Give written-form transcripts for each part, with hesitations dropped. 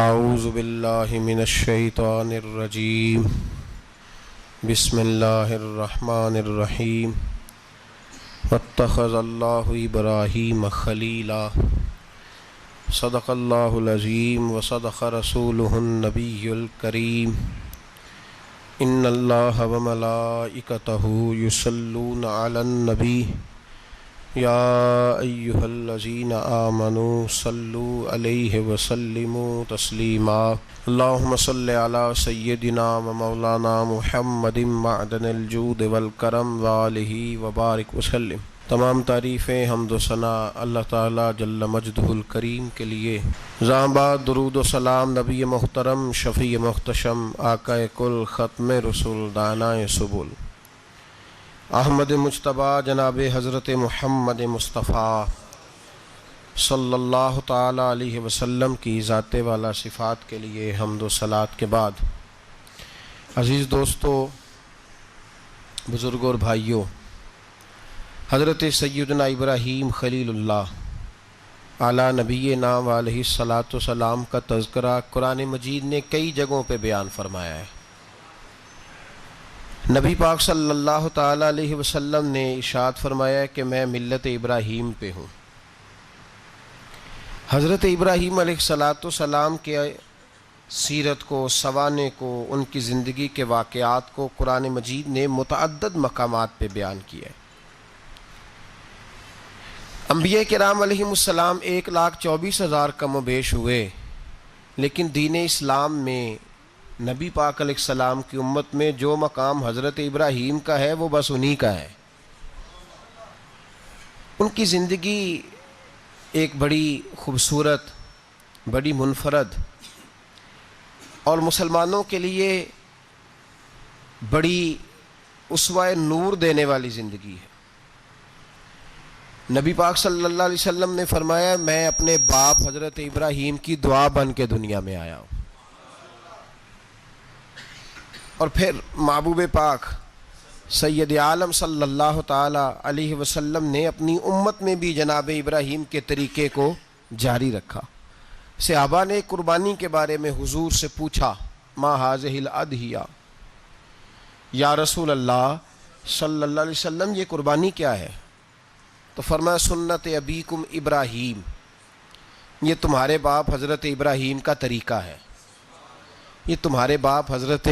اعوذ باللہ من الشیطان الرجیم بسم اللہ الرحمن الرحیم واتخذ اللہ ابراہیم خلیلا صدق اللہ العظیم وصدق رسولہ النبی الکریم ان اللہ وملائکتہ یصلون علی النبی یا ایہا الذین آمنوا صلوا علیہ وسلموا تسلیما اللہم صل علی سیدنا و مولانا محمد معدن الجود والکرم وآلہ وبارک وسلم۔ تمام تعریفیں حمد و ثنا اللہ تعالیٰ جل مجدہ الکریم کے لیے۔ زاں بعد درود و سلام نبی محترم شفیع محتشم آقا کل ختم رسول دانائے سبل احمد مجتبیٰ جناب حضرت محمد مصطفیٰ صلی اللہ تعالیٰ علیہ وسلم کی ذات والا صفات کے لیے حمد و صلات کے بعد، عزیز دوستو، بزرگوں اور بھائیوں، حضرت سیدنا ابراہیم خلیل اللہ علی نبینا علیہ الصلاۃ والسلام کا تذکرہ قرآن مجید نے کئی جگہوں پہ بیان فرمایا ہے۔ نبی پاک صلی اللہ تعالیٰ علیہ وسلم نے ارشاد فرمایا ہے کہ میں ملت ابراہیم پہ ہوں۔ حضرت ابراہیم علیہ الصلاۃ والسلام کے سیرت کو، سوانح کو، ان کی زندگی کے واقعات کو قرآن مجید نے متعدد مقامات پہ بیان کیا ہے۔ انبیاء کرام علیہم السلام 1,24,000 کم و بیش ہوئے، لیکن دین اسلام میں نبی پاک علیہ السلام کی امت میں جو مقام حضرت ابراہیم کا ہے وہ بس انہی کا ہے۔ ان کی زندگی ایک بڑی خوبصورت، بڑی منفرد اور مسلمانوں کے لیے بڑی اسوہ نور دینے والی زندگی ہے۔ نبی پاک صلی اللہ علیہ وسلم نے فرمایا میں اپنے باپ حضرت ابراہیم کی دعا بن کے دنیا میں آیا ہوں۔ اور پھر محبوب پاک سید عالم صلی اللہ تعالی علیہ وسلم نے اپنی امت میں بھی جناب ابراہیم کے طریقے کو جاری رکھا۔ صحابہ نے قربانی کے بارے میں حضور سے پوچھا ما ہذہ الاضحیہ، یا رسول اللہ صلی اللہ علیہ وسلم یہ قربانی کیا ہے؟ تو فرمایا سنت ابیکم ابراہیم، یہ تمہارے باپ حضرت ابراہیم کا طریقہ ہے، یہ تمہارے باپ حضرت،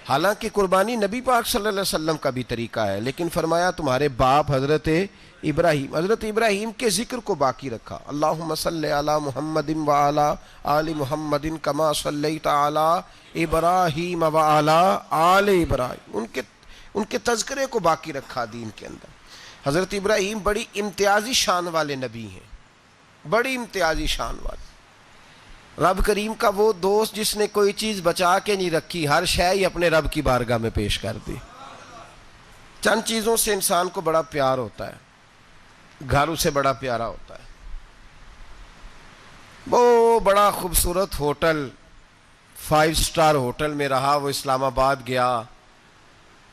حالانکہ قربانی نبی پاک صلی اللہ علیہ وسلم کا بھی طریقہ ہے، لیکن فرمایا تمہارے باپ حضرت ابراہیم کے ذکر کو باقی رکھا۔ اللہم صلی علی محمد وعلی آل محمد کما صلیت علی ابراہیم وعلی آل ابراہیم، ان کے تذکرے کو باقی رکھا دین کے اندر۔ حضرت ابراہیم بڑی امتیازی شان والے نبی ہیں، بڑی امتیازی شان والے۔ رب کریم کا وہ دوست جس نے کوئی چیز بچا کے نہیں رکھی، ہر شے ہی اپنے رب کی بارگاہ میں پیش کر دی۔ چند چیزوں سے انسان کو بڑا پیار ہوتا ہے، گھر اسے بڑا پیارا ہوتا ہے۔ وہ بڑا خوبصورت ہوٹل، 5 سٹار ہوٹل میں رہا، وہ اسلام آباد گیا،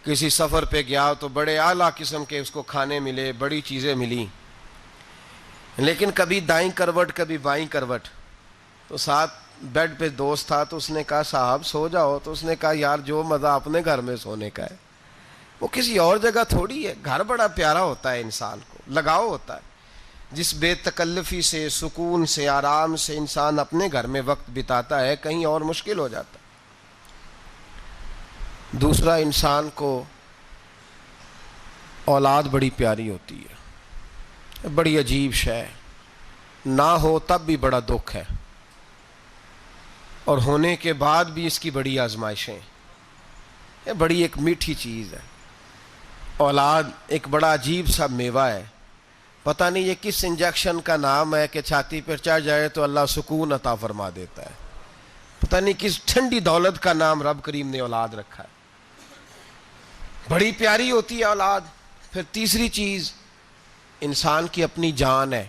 کسی سفر پہ گیا تو بڑے اعلیٰ قسم کے اس کو کھانے ملے، بڑی چیزیں ملی، لیکن کبھی دائیں کروٹ کبھی بائیں کروٹ۔ تو ساتھ بیڈ پہ دوست تھا تو اس نے کہا صاحب سو جاؤ، تو اس نے کہا یار جو مزہ اپنے گھر میں سونے کا ہے وہ کسی اور جگہ تھوڑی ہے۔ گھر بڑا پیارا ہوتا ہے، انسان کو لگاؤ ہوتا ہے، جس بے تکلفی سے، سکون سے، آرام سے انسان اپنے گھر میں وقت بتاتا ہے، کہیں اور مشکل ہو جاتا ہے۔ دوسرا، انسان کو اولاد بڑی پیاری ہوتی ہے، بڑی عجیب شے، نہ ہو تب بھی بڑا دکھ ہے، اور ہونے کے بعد بھی اس کی بڑی آزمائشیں، یہ بڑی ایک میٹھی چیز ہے۔ اولاد ایک بڑا عجیب سا میوہ ہے، پتہ نہیں یہ کس انجیکشن کا نام ہے کہ چھاتی پر چڑھ جائے تو اللہ سکون عطا فرما دیتا ہے، پتہ نہیں کس ٹھنڈی دولت کا نام رب کریم نے اولاد رکھا ہے، بڑی پیاری ہوتی ہے اولاد۔ پھر تیسری چیز انسان کی اپنی جان ہے،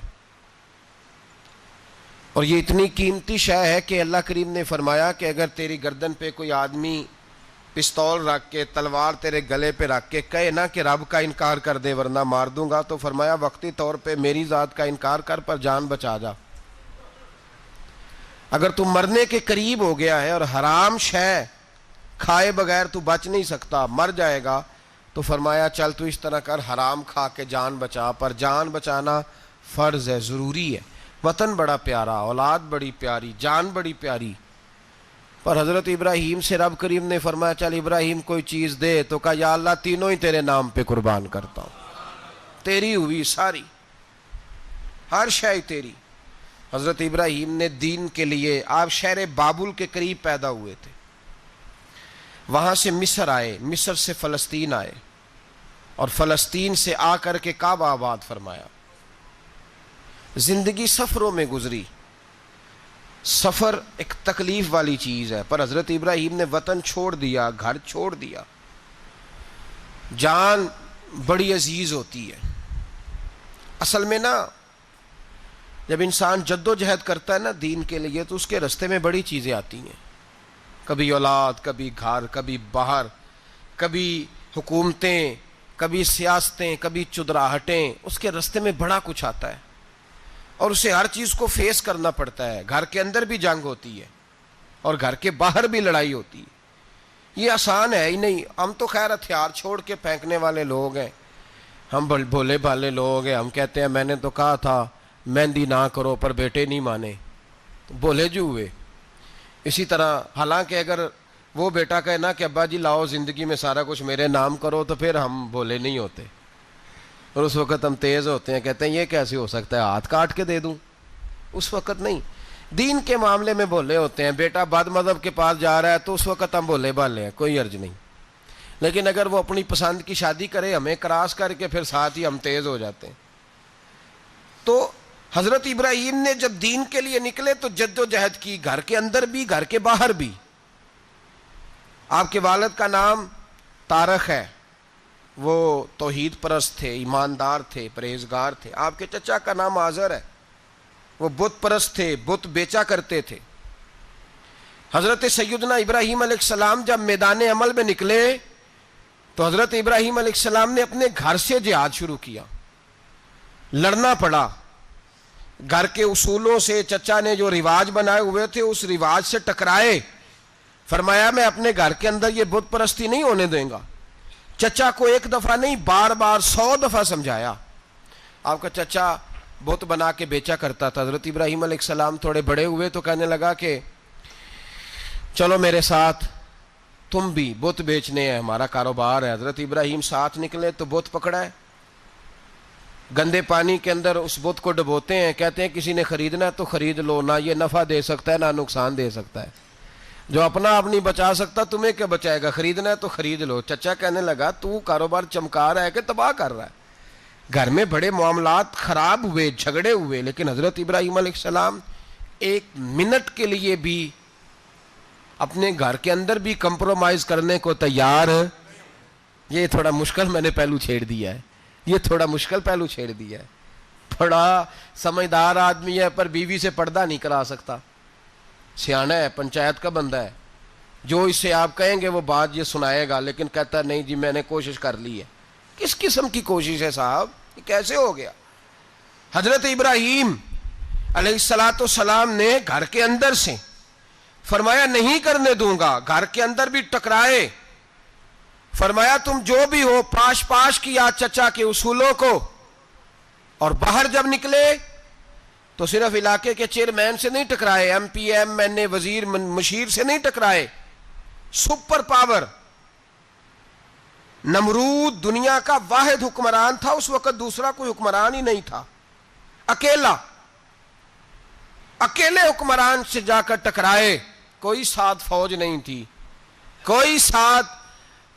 اور یہ اتنی قیمتی شے ہے کہ اللہ کریم نے فرمایا کہ اگر تیری گردن پہ کوئی آدمی پستول رکھ کے، تلوار تیرے گلے پہ رکھ کے کہے نا کہ رب کا انکار کر دے ورنہ مار دوں گا، تو فرمایا وقتی طور پہ میری ذات کا انکار کر پر جان بچا جا۔ اگر تو مرنے کے قریب ہو گیا ہے اور حرام شے کھائے بغیر تو بچ نہیں سکتا، مر جائے گا، تو فرمایا چل تو اس طرح کر، حرام کھا کے جان بچا. پر جان بچانا فرض ہے، ضروری ہے. وطن بڑا پیارا، اولاد بڑی پیاری، جان بڑی پیاری. پر حضرت ابراہیم سے رب کریم نے فرمایا چل ابراہیم کوئی چیز دے، تو کہا یا اللہ تینوں ہی تیرے نام پہ قربان کرتا ہوں، تیری ہوئی ساری، ہر شے تیری. حضرت ابراہیم نے دین کے لیے، آپ شہر بابل کے قریب پیدا ہوئے تھے، وہاں سے مصر آئے، مصر سے فلسطین آئے، اور فلسطین سے آ کر کے کعبہ آباد فرمایا. زندگی سفروں میں گزری. سفر ایک تکلیف والی چیز ہے، پر حضرت ابراہیم نے وطن چھوڑ دیا، گھر چھوڑ دیا. جان بڑی عزیز ہوتی ہے. اصل میں نا جب انسان جد و جہد کرتا ہے نا دین کے لیے، تو اس کے رستے میں بڑی چیزیں آتی ہیں. کبھی اولاد، کبھی گھر، کبھی باہر، کبھی حکومتیں، کبھی سیاستیں، کبھی چدراہٹیں. اس کے رستے میں بڑا کچھ آتا ہے اور اسے ہر چیز کو فیس کرنا پڑتا ہے. گھر کے اندر بھی جنگ ہوتی ہے اور گھر کے باہر بھی لڑائی ہوتی ہے. یہ آسان ہے ہی نہیں. ہم تو خیر ہتھیار چھوڑ کے پھینکنے والے لوگ ہیں، ہم بھولے بھالے لوگ ہیں. ہم کہتے ہیں میں نے تو کہا تھا مہندی نہ کرو، پر بیٹے نہیں مانے، بولے جو ہوئے. اسی طرح حالانکہ اگر وہ بیٹا کہے نا کہ ابا جی لاؤ زندگی میں سارا کچھ میرے نام کرو، تو پھر ہم بولے نہیں ہوتے، اور اس وقت ہم تیز ہوتے ہیں، کہتے ہیں یہ کیسے ہو سکتا ہے، ہاتھ کاٹ کے دے دوں. اس وقت نہیں. دین کے معاملے میں بولے ہوتے ہیں. بیٹا بد مذہب کے پاس جا رہا ہے تو اس وقت ہم بولے بھالے ہیں، کوئی عرض نہیں. لیکن اگر وہ اپنی پسند کی شادی کرے ہمیں کراس کر کے، پھر ساتھ ہی ہم تیز ہو جاتے ہیں. تو حضرت ابراہیم نے جب دین کے لیے نکلے تو جد و جہد کی، گھر کے اندر بھی گھر کے باہر بھی. آپ کے والد کا نام طارق ہے، وہ توحید پرست تھے، ایماندار تھے، پرہیزگار تھے. آپ کے چچا کا نام آزر ہے، وہ بت پرست تھے، بت بیچا کرتے تھے. حضرت سیدنا ابراہیم علیہ السلام جب میدان عمل میں نکلے تو حضرت ابراہیم علیہ السلام نے اپنے گھر سے جہاد شروع کیا. لڑنا پڑا. گھر کے اصولوں سے، چچا نے جو رواج بنائے ہوئے تھے اس رواج سے ٹکرائے. فرمایا میں اپنے گھر کے اندر یہ بت پرستی نہیں ہونے دیں گا. چچا کو ایک دفعہ نہیں، بار بار 100 دفعہ سمجھایا. آپ کا چچا بت بنا کے بیچا کرتا تھا. حضرت ابراہیم علیہ السلام تھوڑے بڑے ہوئے تو کہنے لگا کہ چلو میرے ساتھ، تم بھی بت بیچنے ہیں، ہمارا کاروبار ہے. حضرت ابراہیم ساتھ نکلے تو بت پکڑا ہے، گندے پانی کے اندر اس بت کو ڈبوتے ہیں. کہتے ہیں کسی نے خریدنا ہے تو خرید لو، نہ یہ نفع دے سکتا ہے نہ نقصان دے سکتا ہے. جو اپنا آپ نہیں بچا سکتا تمہیں کیا بچائے گا، خریدنا ہے تو خرید لو. چچا کہنے لگا تو کاروبار چمکا رہا ہے کہ تباہ کر رہا ہے. گھر میں بڑے معاملات خراب ہوئے، جھگڑے ہوئے، لیکن حضرت ابراہیم علیہ السلام ایک منٹ کے لیے بھی اپنے گھر کے اندر بھی کمپرومائز کرنے کو تیار. یہ تھوڑا مشکل میں نے پہلو چھیڑ دیا ہے، یہ تھوڑا مشکل پہلو چھیڑ دیا ہے. بڑا سمجھدار آدمی ہے پر بیوی سے پردہ نہیں کرا سکتا. سیانا ہے، پنچایت کا بندہ ہے، جو اس سے آپ کہیں گے وہ بات یہ سنائے گا، لیکن کہتا ہے نہیں جی میں نے کوشش کر لی ہے. کس قسم کی کوشش ہے صاحب، یہ کیسے ہو گیا؟ حضرت ابراہیم علیہ السلام نے گھر کے اندر سے فرمایا نہیں کرنے دوں گا. گھر کے اندر بھی ٹکرائے. فرمایا تم جو بھی ہو، پاش پاش کیا چچا کے اصولوں کو. اور باہر جب نکلے تو صرف علاقے کے چیئرمین سے نہیں ٹکرائے، ایم پی ایم این اے وزیر مشیر سے نہیں ٹکرائے. سپر پاور نمرود دنیا کا واحد حکمران تھا اس وقت، دوسرا کوئی حکمران ہی نہیں تھا. اکیلے حکمران سے جا کر ٹکرائے. کوئی ساتھ فوج نہیں تھی، کوئی ساتھ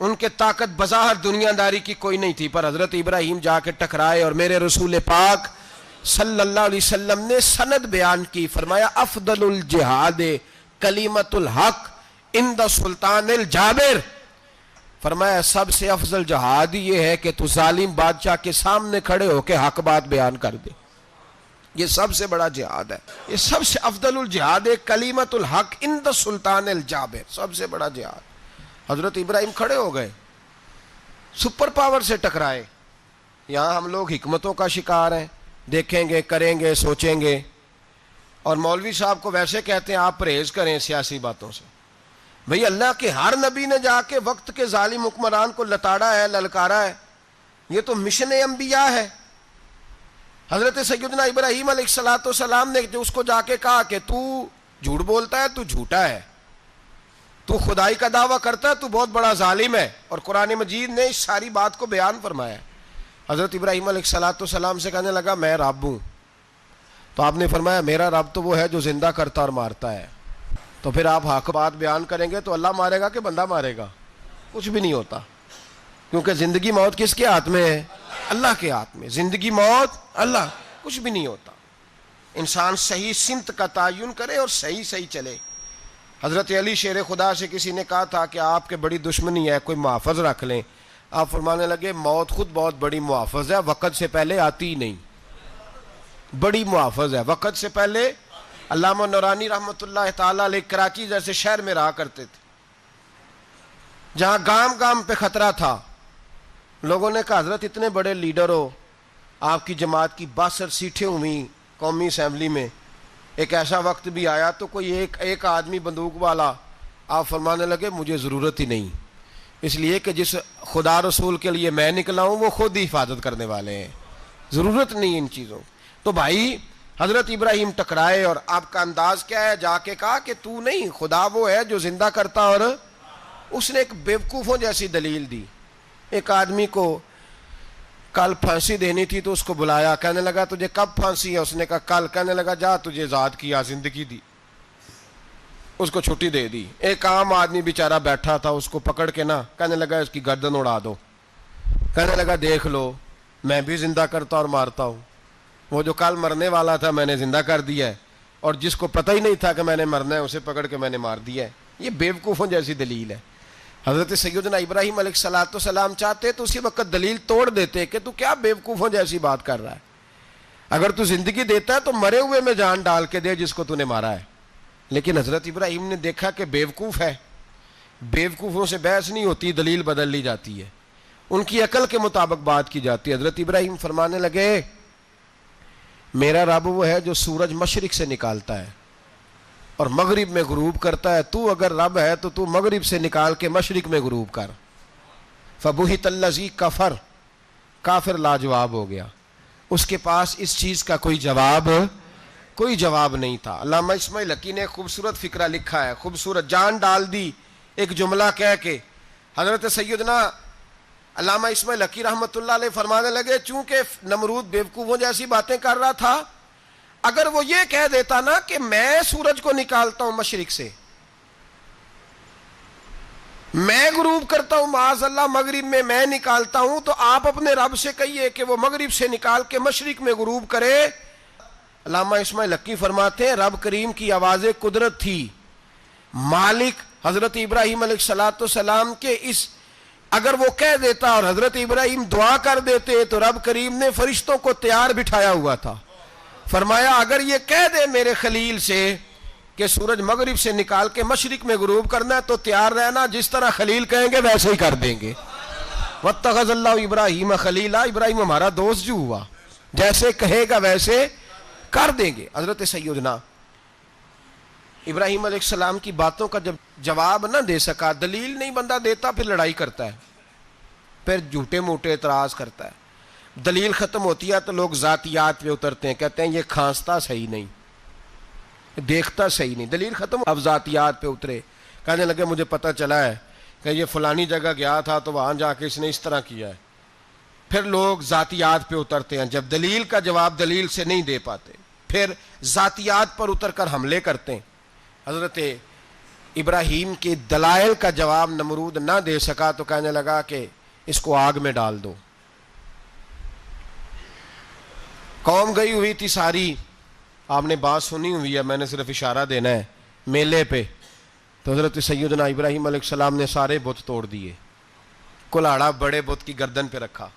ان کے طاقت بظاہر دنیا داری کی کوئی نہیں تھی. پر حضرت ابراہیم جا کے ٹکرائے اور میرے رسول پاک صلی اللہ علیہ وسلم نے سند بیان کی. فرمایا افضل الجہاد کلمۃ الحق عند سلطان الجابر. فرمایا سب سے افضل جہاد یہ ہے کہ تو ظالم بادشاہ کے سامنے کھڑے ہو کے حق بات بیان کر دے. یہ سب سے بڑا جہاد ہے. یہ سب سے افضل الجہاد کلمۃ الحق عند سلطان الجابر، سب سے بڑا جہاد. حضرت ابراہیم کھڑے ہو گئے، سپر پاور سے ٹکرائے. یہاں ہم لوگ حکمتوں کا شکار ہیں، دیکھیں گے، کریں گے، سوچیں گے، اور مولوی صاحب کو ویسے کہتے ہیں آپ پرہیز کریں سیاسی باتوں سے. بھئی اللہ کے ہر نبی نے جا کے وقت کے ظالم حکمران کو لتاڑا ہے, للکارا ہے. یہ تو مشن انبیاء ہے. حضرت سیدنا ابراہیم علیہ السلام نے جو اس کو جا کے کہا کہ تو جھوٹ بولتا ہے, تو جھوٹا ہے, تو خدائی کا دعویٰ کرتا ہے, تو بہت بڑا ظالم ہے. اور قرآن مجید نے اس ساری بات کو بیان فرمایا ہے. حضرت ابراہیم علیہ السلام سے کہنے لگا میں رب ہوں. تو آپ نے فرمایا میرا رب تو وہ ہے جو زندہ کرتا اور مارتا ہے. تو پھر آپ حق بات بیان کریں گے تو اللہ مارے گا کہ بندہ مارے گا؟ کچھ بھی نہیں ہوتا, کیونکہ زندگی موت کس کے ہاتھ میں ہے؟ اللہ کے ہاتھ میں. زندگی موت اللہ, کچھ بھی نہیں ہوتا. انسان صحیح سمت کا تعین کرے اور صحیح چلے. حضرت علی شیر خدا سے کسی نے کہا تھا کہ آپ کے بڑی دشمنی ہے, کوئی محافظ رکھ لیں. آپ فرمانے لگے موت خود بہت بڑی محافظ ہے, وقت سے پہلے آتی ہی نہیں. بڑی محافظ ہے, وقت سے پہلے. علامہ نورانی رحمۃ اللہ تعالی علیہ کراچی جیسے شہر میں رہا کرتے تھے, جہاں گام پہ خطرہ تھا. لوگوں نے کہا حضرت اتنے بڑے لیڈر ہو, آپ کی جماعت کی 62 سیٹیں ہوئیں قومی اسمبلی میں, ایک ایسا وقت بھی آیا تو کوئی ایک آدمی بندوق والا. آپ فرمانے لگے مجھے ضرورت ہی نہیں, اس لیے کہ جس خدا رسول کے لیے میں نکلا ہوں وہ خود ہی حفاظت کرنے والے ہیں, ضرورت نہیں ان چیزوں. تو بھائی حضرت ابراہیم ٹکرائے, اور آپ کا انداز کیا ہے؟ جا کے کہا کہ تو نہیں, خدا وہ ہے جو زندہ کرتا. اور اس نے ایک بیوقوفوں جیسی دلیل دی. ایک آدمی کو کل پھانسی دینی تھی تو اس کو بلایا, کہنے لگا تجھے کب پھانسی ہے؟ اس نے کہا کل. کہنے لگا جا تجھے آزاد کیا, زندگی دی, اس کو چھٹی دے دی. ایک عام آدمی بیچارہ بیٹھا تھا, اس کو پکڑ کے نا کہنے لگا اس کی گردن اڑا دو. کہنے لگا دیکھ لو میں بھی زندہ کرتا اور مارتا ہوں, وہ جو کل مرنے والا تھا میں نے زندہ کر دیا ہے, اور جس کو پتہ ہی نہیں تھا کہ میں نے مرنا ہے اسے پکڑ کے میں نے مار دیا ہے. یہ بیوقوفوں جیسی دلیل ہے. حضرت سیدنا ابراہیم علیہ السلام چاہتے تو اسی وقت دلیل توڑ دیتے کہ تو کیا بیوقوفوں جیسی بات کر رہا ہے, اگر تو زندگی دیتا ہے تو مرے ہوئے میں جان ڈال کے دے جس کو تو نے مارا ہے. لیکن حضرت ابراہیم نے دیکھا کہ بیوقوف ہے, بیوقوفوں سے بحث نہیں ہوتی, دلیل بدل لی جاتی ہے, ان کی عقل کے مطابق بات کی جاتی ہے. حضرت ابراہیم فرمانے لگے میرا رب وہ ہے جو سورج مشرق سے نکالتا ہے اور مغرب میں غروب کرتا ہے. تو اگر رب ہے تو تو مغرب سے نکال کے مشرق میں غروب کر. فبہت الذی کفر, کافر لاجواب ہو گیا, اس کے پاس اس چیز کا کوئی جواب نہیں تھا. علامہ اسماعیل حقی نے خوبصورت فقرہ لکھا ہے, خوبصورت جان ڈال دی ایک جملہ کہہ کے. حضرت سیدنا علامہ اسماعیل حقی رحمۃ اللہ علیہ فرمانے لگے چونکہ نمرود بیوقوفوں جیسی باتیں کر رہا تھا, اگر وہ یہ کہہ دیتا نا کہ میں سورج کو نکالتا ہوں مشرق سے, میں غروب کرتا ہوں معاذ اللہ مغرب میں نکالتا ہوں, تو آپ اپنے رب سے کہیے کہ وہ مغرب سے نکال کے مشرق میں غروب کرے. علامہ اسماعیل حقی فرماتے ہیں رب کریم کی آواز قدرت تھی, مالک حضرت ابراہیم علیہ السلام کے اس, اگر وہ کہہ دیتا اور حضرت ابراہیم دعا کر دیتے تو رب کریم نے فرشتوں کو تیار بٹھایا ہوا تھا. فرمایا اگر یہ کہہ دے میرے خلیل سے کہ سورج مغرب سے نکال کے مشرق میں غروب کرنا ہے تو تیار رہنا, جس طرح خلیل کہیں گے ویسے ہی کر دیں گے. واتخذ اللہ ابراہیم خلیلا, ابراہیم ہمارا دوست جو ہوا, جیسے کہے گا ویسے کر دیں گے. حضرت سیدنا ابراہیم علیہ السلام کی باتوں کا جب جواب نہ دے سکا, دلیل نہیں بندہ دیتا, پھر لڑائی کرتا ہے, پھر جھوٹے موٹے اعتراض کرتا ہے. دلیل ختم ہوتی ہے تو لوگ ذاتیات پہ اترتے ہیں, کہتے ہیں یہ کھانستا صحیح نہیں, دیکھتا صحیح نہیں. دلیل ختم, اب ذاتیات پہ اترے, کہنے لگے مجھے پتہ چلا ہے کہ یہ فلانی جگہ گیا تھا تو وہاں جا کے اس نے اس طرح کیا ہے. پھر لوگ ذاتیات پہ اترتے ہیں, جب دلیل کا جواب دلیل سے نہیں دے پاتے پھر ذاتیات پر اتر کر حملے کرتے ہیں. حضرت ابراہیم کے دلائل کا جواب نمرود نہ دے سکا تو کہنے لگا کہ اس کو آگ میں ڈال دو. قوم گئی ہوئی تھی ساری, آپ نے بات سنی ہوئی ہے, میں نے صرف اشارہ دینا ہے, میلے پہ. تو حضرت سیدنا ابراہیم علیہ السلام نے سارے بت توڑ دیے, کلاڑا بڑے بت کی گردن پہ رکھا.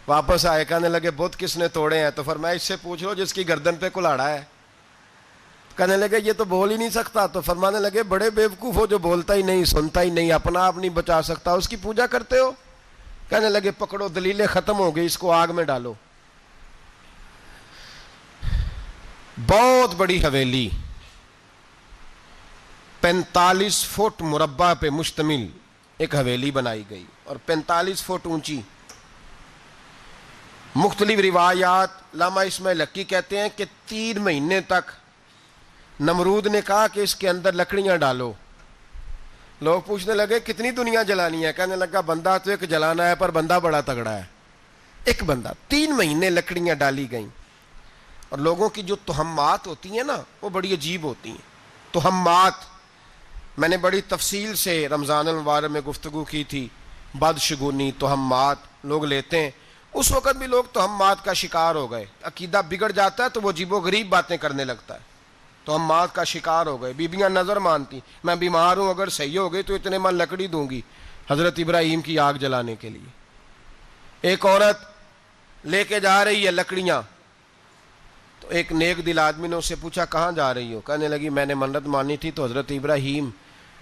واپس آئے, کہنے لگے بت کس نے توڑے ہیں؟ تو فرمایا اس سے پوچھ لو جس کی گردن پہ کلاڑا ہے. کہنے لگے یہ تو بول ہی نہیں سکتا. تو فرمانے لگے بڑے بیوقوف ہو, جو بولتا ہی نہیں, سنتا ہی نہیں, اپنا آپ نہیں بچا سکتا, اس کی پوجا کرتے ہو. کہنے لگے پکڑو, دلیلیں ختم ہو گئی, اس کو آگ میں ڈالو. بہت بڑی حویلی 45 فٹ مربع پہ مشتمل ایک حویلی بنائی گئی اور 45 فٹ اونچی. مختلف روایات، علامہ اسماعیل حقی کہتے ہیں کہ 3 مہینے تک نمرود نے کہا کہ اس کے اندر لکڑیاں ڈالو. لوگ پوچھنے لگے کتنی دنیا جلانی ہے؟ کہنے لگا بندہ تو ایک جلانا ہے، پر بندہ بڑا تگڑا ہے، ایک بندہ. 3 مہینے لکڑیاں ڈالی گئیں. اور لوگوں کی جو تہمات ہوتی ہیں نا وہ بڑی عجیب ہوتی ہیں. تہمات میں نے بڑی تفصیل سے رمضان المبارک میں گفتگو کی تھی. بدشگونی، تہمات لوگ لیتے ہیں. اس وقت بھی لوگ تہمات کا شکار ہو گئے. عقیدہ بگڑ جاتا ہے تو وہ عجیب و غریب باتیں کرنے لگتا ہے. تہمات کا شکار ہو گئے. بیبیاں نظر مانتی، میں بیمار ہوں، اگر صحیح ہو گئی تو اتنے من لکڑی دوں گی حضرت ابراہیم کی آگ جلانے کے لیے. ایک عورت لے کے جا رہی ہے لکڑیاں، تو ایک نیک دل آدمی نے اس سے پوچھا کہاں جا رہی ہو؟ کہنے لگی میں نے منت مانی تھی تو حضرت ابراہیم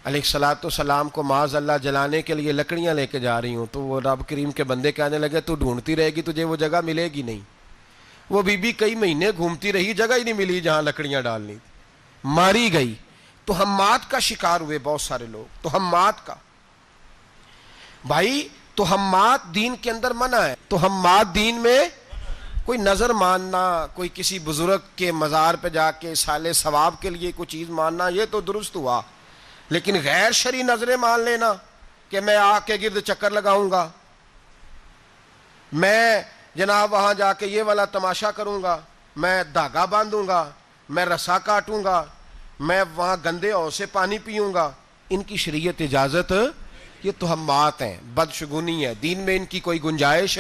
علیہ السلام کو معاذ اللہ جلانے کے لیے لکڑیاں لے کے جا رہی ہوں. تو وہ رب کریم کے بندے کہنے لگے تو ڈھونڈتی رہے گی، تجھے وہ جگہ ملے گی نہیں. وہ بی بی کئی مہینے گھومتی رہی، جگہ ہی نہیں ملی جہاں لکڑیاں ڈالنی تھی، ماری گئی. تہمات کا شکار ہوئے بہت سارے لوگ. تہمات کا بھائی، تہمات دین کے اندر منع ہے. تہمات دین میں کوئی نظر ماننا، کوئی کسی بزرگ کے مزار پہ جا کے سالے ثواب کے لیے کوئی چیز ماننا، یہ تو درست ہوا. لیکن غیر شرعی نظریں مان لینا کہ میں آگ کے گرد چکر لگاؤں گا، میں جناب وہاں جا کے یہ والا تماشا کروں گا، میں دھاگا باندھوں گا، میں رسا کاٹوں گا، میں وہاں گندے اور سے پانی پیوں گا، ان کی شریعت اجازت؟ یہ تہمات ہیں، بدشگونی ہے. دین میں ان کی کوئی گنجائش.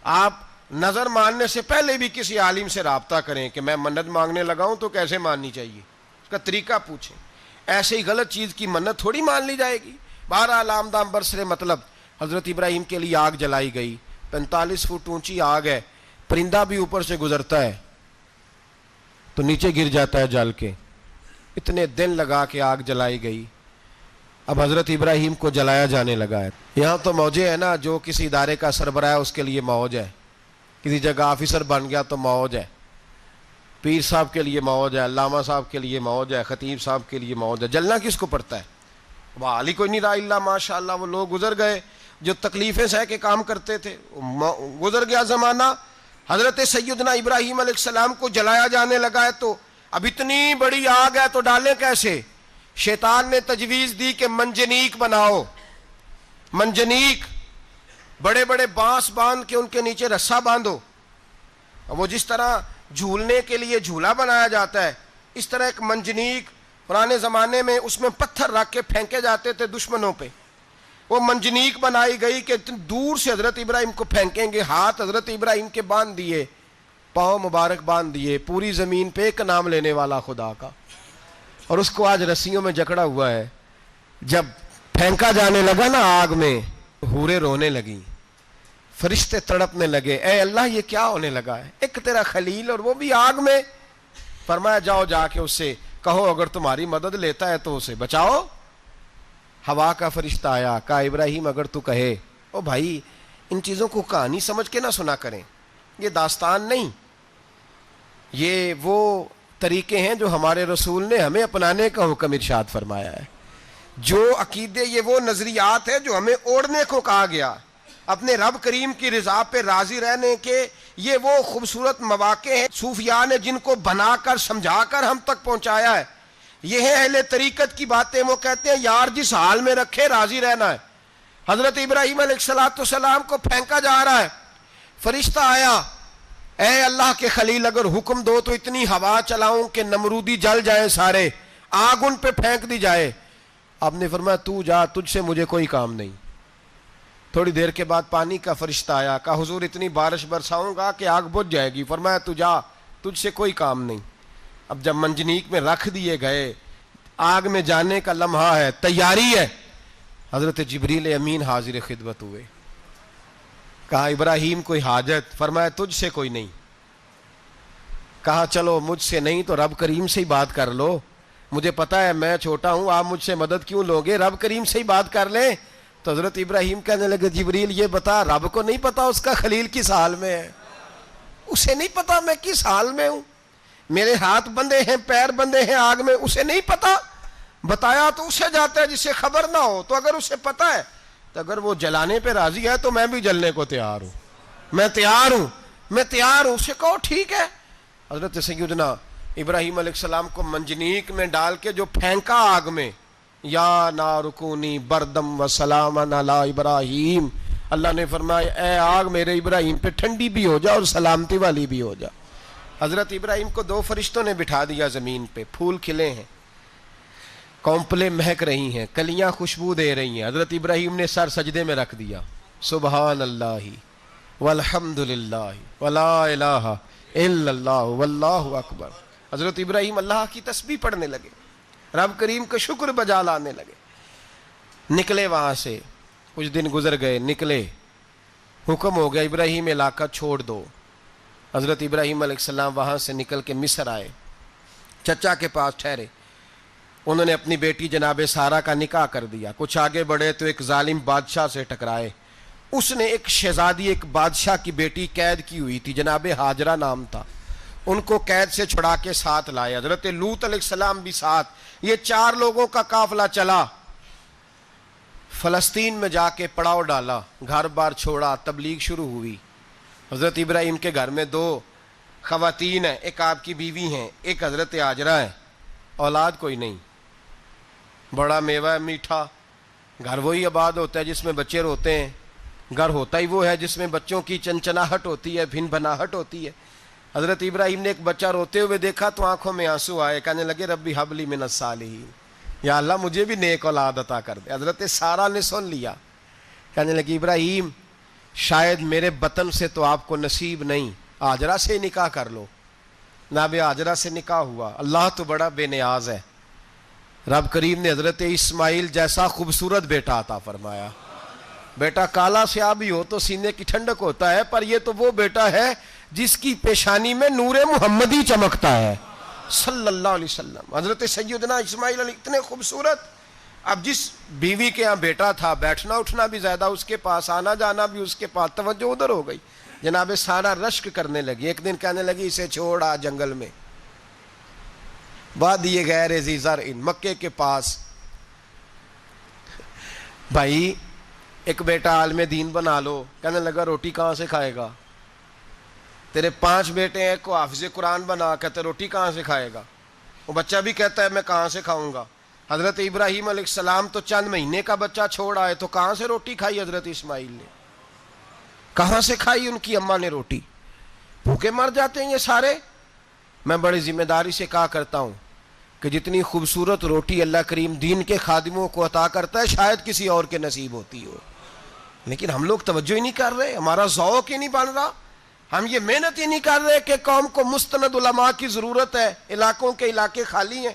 آپ نظر ماننے سے پہلے بھی کسی عالم سے رابطہ کریں کہ میں منت مانگنے لگاؤں تو کیسے ماننی چاہیے، اس کا طریقہ پوچھیں. ایسے ہی غلط چیز کی منت تھوڑی مان لی جائے گی. بہرحال آمدام برسر مطلب حضرت ابراہیم کے لیے آگ جلائی گئی. 45 فٹ اونچی آگ ہے. پرندہ بھی اوپر سے گزرتا ہے تو نیچے گر جاتا ہے جل کے. اتنے دن لگا کے آگ جلائی گئی. اب حضرت ابراہیم کو جلایا جانے لگا ہے. یہاں تو موجیں ہیں نا، جو کسی ادارے کا سربراہ ہے اس کے لیے موج ہے، کسی جگہ آفیسر بن گیا تو موج ہے، پیر صاحب کے لیے موج ہے، علامہ صاحب کے لیے موج ہے، خطیب صاحب کے لیے موج ہے. جلنا کس کو پڑتا ہے؟ وہ علی کوئی نہیں رہا اللہ ماشاء اللہ. وہ لوگ گزر گئے جو تکلیفیں سہ کے کام کرتے تھے، گزر گیا زمانہ. حضرت سیدنا ابراہیم علیہ السلام کو جلایا جانے لگا ہے تو اب اتنی بڑی آگ ہے تو ڈالیں کیسے؟ شیطان نے تجویز دی کہ منجنیق بناؤ. منجنیق، بڑے بڑے بانس باندھ کے ان کے نیچے رسا باندھو. وہ جس طرح جھولنے کے لیے جھولا بنایا جاتا ہے، اس طرح ایک منجنیق پرانے زمانے میں اس میں پتھر رکھ کے پھینکے جاتے تھے دشمنوں پہ. وہ منجنیق بنائی گئی کہ دور سے حضرت ابراہیم کو پھینکیں گے. ہاتھ حضرت ابراہیم کے باندھ دیے، پاؤں مبارک باندھ دیے. پوری زمین پہ ایک نام لینے والا خدا کا، اور اس کو آج رسیوں میں جکڑا ہوا ہے. جب پھینکا جانے لگا نا آگ میں، حوریں رونے لگیں، فرشتے تڑپنے لگے، اے اللہ یہ کیا ہونے لگا ہے؟ ایک تیرا خلیل اور وہ بھی آگ میں. فرمایا جاؤ جا کے اس سے کہو اگر تمہاری مدد لیتا ہے تو اسے بچاؤ. ہوا کا فرشتہ آیا، کہا ابراہیم اگر تو کہے. او بھائی، ان چیزوں کو کہانی سمجھ کے نہ سنا کریں، یہ داستان نہیں، یہ وہ طریقے ہیں جو ہمارے رسول نے ہمیں اپنانے کا حکم ارشاد فرمایا ہے. جو عقیدے، یہ وہ نظریات ہیں جو ہمیں اوڑھنے کو کہا گیا. اپنے رب کریم کی رضا پہ راضی رہنے کے یہ وہ خوبصورت مواقع ہیں صوفیاء نے جن کو بنا کر سمجھا کر ہم تک پہنچایا ہے. یہ ہے اہل طریقت کی باتیں. وہ کہتے ہیں یار جس حال میں رکھے راضی رہنا ہے. حضرت ابراہیم علیہ السلام کو پھینکا جا رہا ہے، فرشتہ آیا، اے اللہ کے خلیل اگر حکم دو تو اتنی ہوا چلاؤں کہ نمرودی جل جائیں سارے، آگ ان پہ پھینک دی جائے. آپ نے فرمایا تو جا، تجھ سے مجھے کوئی کام نہیں. تھوڑی دیر کے بعد پانی کا فرشتہ آیا، کہا حضور اتنی بارش برساؤں گا کہ آگ بجھ جائے گی. فرمایا تو جا، تجھ سے کوئی کام نہیں. اب جب منجنیق میں رکھ دیے گئے، آگ میں جانے کا لمحہ ہے، تیاری ہے، حضرت جبریل امین حاضر خدمت ہوئے. کہا ابراہیم کوئی حاجت؟ فرمایا تجھ سے کوئی نہیں. کہا چلو مجھ سے نہیں تو رب کریم سے ہی بات کر لو، مجھے پتا ہے میں چھوٹا ہوں، آپ مجھ سے مدد کیوں لوگے، رب کریم سے ہی بات کر لیں. تو حضرت ابراہیم کہنے لگے جبریل یہ بتا، رب کو نہیں پتا اس کا خلیل کس حال میں ہے؟ اسے نہیں پتا میں کس حال میں ہوں؟ میرے ہاتھ بندے ہیں، پیر بندے ہیں آگ میں، اسے نہیں پتا؟ بتایا تو اسے جاتا ہے جسے خبر نہ ہو۔ تو اگر اسے پتا ہے تو اگر وہ جلانے پہ راضی ہے تو میں بھی جلنے کو تیار ہوں، میں تیار ہوں۔ اسے کہو ٹھیک ہے۔ حضرت سیدنا ابراہیم علیہ السلام کو منجنیق میں ڈال کے جو پھینکا آگ میں، یا نار کونی بردم و سلاما علی ابراہیم، اللہ نے فرمایا اے آگ میرے ابراہیم پہ ٹھنڈی بھی ہو جا اور سلامتی والی بھی ہو جا۔ حضرت ابراہیم کو 2 فرشتوں نے بٹھا دیا زمین پہ، پھول کھلے ہیں، کونپلیں مہک رہی ہیں، کلیاں خوشبو دے رہی ہیں۔ حضرت ابراہیم نے سر سجدے میں رکھ دیا، سبحان اللہ والحمد للہ ولا الہ الا اللہ واللہ اکبر۔ حضرت ابراہیم اللہ کی تسبیح پڑھنے لگے، رب کریم کا شکر بجا لانے لگے۔ نکلے وہاں سے، کچھ دن گزر گئے، نکلے، حکم ہو گیا ابراہیم علاقہ چھوڑ دو۔ حضرت ابراہیم علیہ السلام وہاں سے نکل کے مصر آئے، چچا کے پاس ٹھہرے۔ انہوں نے اپنی بیٹی جناب سارہ کا نکاح کر دیا۔ کچھ آگے بڑھے تو ایک ظالم بادشاہ سے ٹکرائے، اس نے ایک شہزادی، ایک بادشاہ کی بیٹی قید کی ہوئی تھی، جناب ہاجرہ نام تھا، ان کو قید سے چھڑا کے ساتھ لائے۔ حضرت لوط علیہ السلام بھی ساتھ، یہ 4 لوگوں کا قافلہ چلا، فلسطین میں جا کے پڑاؤ ڈالا، گھر بار چھوڑا، تبلیغ شروع ہوئی۔ حضرت ابراہیم کے گھر میں 2 خواتین ہیں، ایک آپ کی بیوی ہیں، ایک حضرت ہاجرہ ہے، اولاد کوئی نہیں، بڑا میوہ ہے میٹھا۔ گھر وہی آباد ہوتا ہے جس میں بچے روتے ہیں، گھر ہوتا ہی وہ ہے جس میں بچوں کی چنچناہٹ ہوتی ہے، بھن بھناہٹ ہوتی ہے۔ حضرت ابراہیم نے ایک بچہ روتے ہوئے دیکھا تو آنکھوں میں آنسو آئے، کہنے لگے ربی حب لی من الصالحین، یا اللہ مجھے بھی نیک اولاد عطا کر دے۔ حضرت سارہ نے سن لیا، کہنے لگی ابراہیم شاید میرے بطن سے تو آپ کو نصیب نہیں، ہاجرہ سے نکاح کر لو۔ جناب ہاجرہ سے نکاح ہوا۔ اللہ تو بڑا بے نیاز ہے، رب کریم نے حضرت اسماعیل جیسا خوبصورت بیٹا عطا فرمایا۔ بیٹا کالا سیاہ بھی ہو تو سینے کی ٹھنڈک ہوتا ہے، پر یہ تو وہ بیٹا ہے جس کی پیشانی میں نور محمدی چمکتا ہے صلی اللہ علیہ وسلم۔ حضرت سیدنا اسماعیل علیہ اتنے خوبصورت، اب جس بیوی کے ہاں بیٹا تھا، بیٹھنا اٹھنا بھی زیادہ اس کے پاس، آنا جانا بھی اس کے پاس، توجہ ادھر ہو گئی۔ جناب سارہ رشک کرنے لگی، ایک دن کہنے لگی اسے چھوڑ آ جنگل میں، وادی غیر ذی زرع، مکے کے پاس۔ بھائی ایک بیٹا عالم دین بنا لو، کہنے لگا روٹی کہاں سے کھائے گا؟ تیرے 5 بیٹے ہیں، کو حافظ قرآن بنا، کہتے روٹی کہاں سے کھائے گا؟ وہ بچہ بھی کہتا ہے میں کہاں سے کھاؤں گا؟ حضرت ابراہیم علیہ السلام تو چند مہینے کا بچہ چھوڑ آئے، تو کہاں سے روٹی کھائی حضرت اسماعیل نے؟ کہاں سے کھائی ان کی اماں نے روٹی؟ بھوکے مر جاتے ہیں یہ سارے۔ میں بڑی ذمہ داری سے کہا کرتا ہوں کہ جتنی خوبصورت روٹی اللہ کریم دین کے خادموں کو عطا کرتا ہے شاید کسی اور کے نصیب ہوتی ہو، لیکن ہم لوگ توجہ ہی نہیں کر رہے، ہمارا ذوق ہی نہیں بن رہا، ہم یہ محنت ہی نہیں کر رہے کہ قوم کو مستند علماء کی ضرورت ہے، علاقوں کے علاقے خالی ہیں،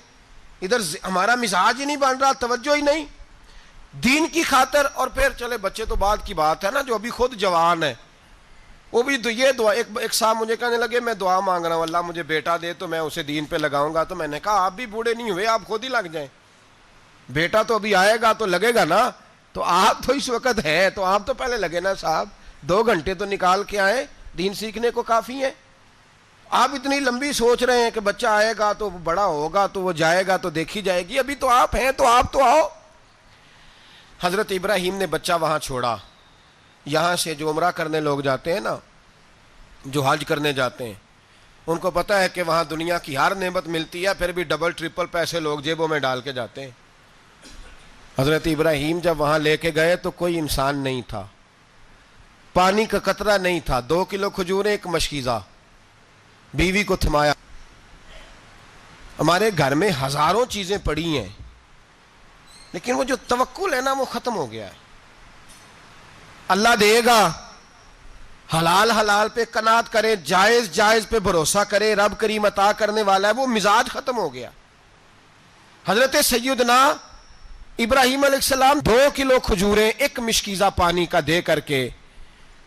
ادھر ہمارا مزاج ہی نہیں بن رہا، توجہ ہی نہیں دین کی خاطر۔ اور پھر چلے بچے تو بعد کی بات ہے نا، جو ابھی خود جوان ہے وہ بھی یہ دعا، ایک صاحب مجھے کہنے لگے میں دعا مانگ رہا ہوں اللہ مجھے بیٹا دے تو میں اسے دین پہ لگاؤں گا، تو میں نے کہا آپ بھی بوڑھے نہیں ہوئے، آپ خود ہی لگ جائیں، بیٹا تو ابھی آئے گا تو لگے گا نا، تو آپ تو اس وقت ہے تو آپ تو پہلے لگے نا صاحب، 2 گھنٹے تو نکال کے آئے، دین سیکھنے کو کافی ہے۔ آپ اتنی لمبی سوچ رہے ہیں کہ بچہ آئے گا تو بڑا ہوگا تو وہ جائے گا تو دیکھی جائے گی، ابھی تو آپ ہیں تو آپ تو آؤ۔ حضرت ابراہیم نے بچہ وہاں چھوڑا۔ یہاں سے جو عمرہ کرنے لوگ جاتے ہیں نا، جو حج کرنے جاتے ہیں، ان کو پتہ ہے کہ وہاں دنیا کی ہر نعمت ملتی ہے، پھر بھی ڈبل ٹرپل پیسے لوگ جیبوں میں ڈال کے جاتے ہیں۔ حضرت ابراہیم جب وہاں لے کے گئے تو کوئی انسان نہیں تھا، پانی کا قطرہ نہیں تھا، 2 کلو کھجوریں، ایک مشکیزہ، بیوی کو تھمایا۔ ہمارے گھر میں ہزاروں چیزیں پڑی ہیں، لیکن وہ جو توکل ہے نا وہ ختم ہو گیا ہے۔ اللہ دے گا، حلال حلال پہ قناعت کرے، جائز جائز پہ بھروسہ کرے، رب کریم عطا کرنے والا ہے، وہ مزاج ختم ہو گیا۔ حضرت سیدنا ابراہیم علیہ السلام 2 کلو کھجوریں، ایک مشکیزہ پانی کا دے کر کے،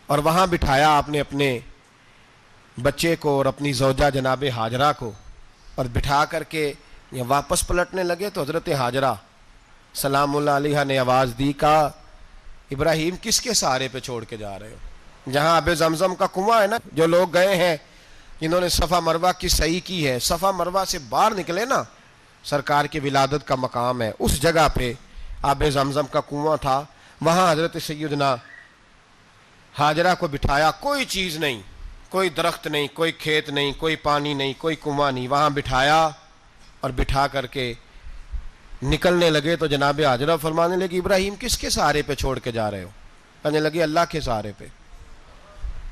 اور وہاں بٹھایا آپ نے اپنے بچے کو اور اپنی زوجہ جناب ہاجرہ کو، اور بٹھا کر کے واپس پلٹنے لگے تو حضرت ہاجرہ سلام اللہ علیہ نے آواز دی، کہا ابراہیم کس کے سہارے پہ چھوڑ کے جا رہے ہو؟ جہاں آب زمزم کا کنواں ہے نا، جو لوگ گئے ہیں جنہوں نے صفا مروہ کی صحیح کی ہے، صفا مروہ سے باہر نکلے نا، سرکار کی ولادت کا مقام ہے، اس جگہ پہ آب زمزم کا کنواں تھا، وہاں حضرت سیدنا ہاجرہ کو بٹھایا، کوئی چیز نہیں، کوئی درخت نہیں، کوئی کھیت نہیں، کوئی پانی نہیں، کوئی کنواں نہیں، وہاں بٹھایا اور بٹھا کر کے نکلنے لگے تو جناب ہاجرہ فرمانے لگی ابراہیم کس کے سہارے پہ چھوڑ کے جا رہے ہو؟ کہنے لگے اللہ کے سہارے پہ۔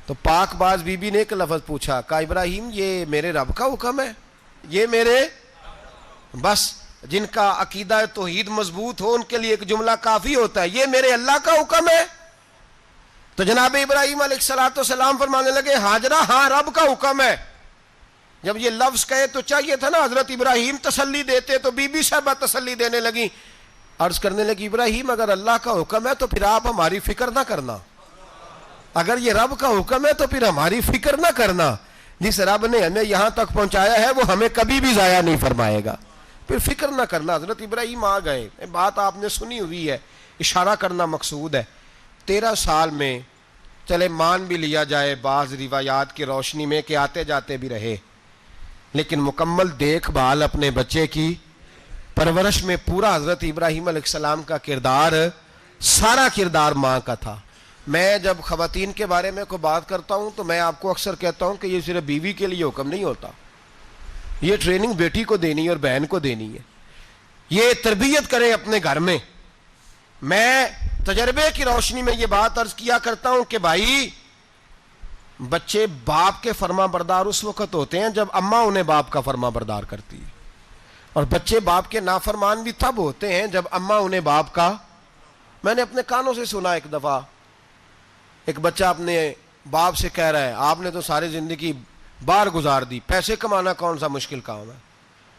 تو پاک باز بی بی نے ایک لفظ پوچھا، کہا ابراہیم یہ میرے رب کا حکم ہے، یہ میرے، بس جن کا عقیدہ توحید مضبوط ہو ان کے لیے ایک جملہ کافی ہوتا ہے، یہ میرے اللہ کا حکم ہے۔ تو جناب ابراہیم علیہ السلام فرمانے لگے ہاجرہ ہاں رب کا حکم ہے۔ جب یہ لفظ کہے تو چاہیے تھا نا حضرت ابراہیم تسلی دیتے، تو بی بی صاحبہ تسلی دینے لگی، عرض کرنے لگی ابراہیم اگر اللہ کا حکم ہے تو پھر آپ ہماری فکر نہ کرنا، اگر یہ رب کا حکم ہے تو پھر ہماری فکر نہ کرنا، جس رب نے ہمیں یہاں تک پہنچایا ہے وہ ہمیں کبھی بھی ضائع نہیں فرمائے گا، پھر فکر نہ کرنا۔ حضرت ابراہیم آ گئے، بات آپ نے سنی ہوئی ہے، اشارہ کرنا مقصود ہے۔ 13 سال میں چلے مان بھی لیا جائے بعض روایات کی روشنی میں کہ آتے جاتے بھی رہے، لیکن مکمل دیکھ بھال اپنے بچے کی پرورش میں پورا حضرت ابراہیم علیہ السلام کا کردار، سارا کردار ماں کا تھا۔ میں جب خواتین کے بارے میں کوئی بات کرتا ہوں تو میں آپ کو اکثر کہتا ہوں کہ یہ صرف بیوی کے لیے حکم نہیں ہوتا، یہ ٹریننگ بیٹی کو دینی ہے اور بہن کو دینی ہے، یہ تربیت کریں اپنے گھر میں۔ میں تجربے کی روشنی میں یہ بات عرض کیا کرتا ہوں کہ بھائی بچے باپ کے فرما بردار اس وقت ہوتے ہیں جب اماں انہیں باپ کا فرما بردار کرتی ہے، اور بچے باپ کے نافرمان بھی تب ہوتے ہیں جب اماں انہیں باپ کا۔ میں نے اپنے کانوں سے سنا ایک دفعہ ایک بچہ اپنے باپ سے کہہ رہا ہے آپ نے تو ساری زندگی باہر گزار دی، پیسے کمانا کون سا مشکل کام ہے،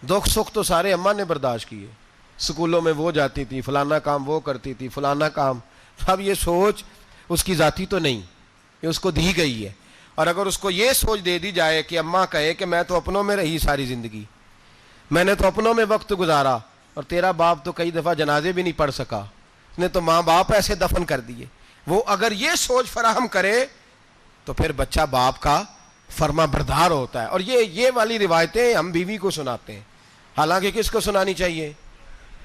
دکھ سکھ تو سارے اماں نے برداشت کیے، سکولوں میں وہ جاتی تھی، فلانا کام وہ کرتی تھی، فلانا کام۔ اب یہ سوچ اس کی ذاتی تو نہیں، یہ اس کو دی گئی ہے، اور اگر اس کو یہ سوچ دے دی جائے کہ اماں کہے کہ میں تو اپنوں میں رہی ساری زندگی، میں نے تو اپنوں میں وقت گزارا، اور تیرا باپ تو کئی دفعہ جنازے بھی نہیں پڑھ سکا، اس نے تو ماں باپ ایسے دفن کر دیے، وہ اگر یہ سوچ فراہم کرے تو پھر بچہ باپ کا فرما بردار ہوتا ہے۔ اور یہ والی روایتیں ہم بیوی کو سناتے ہیں، حالانکہ کس کو سنانی چاہیے؟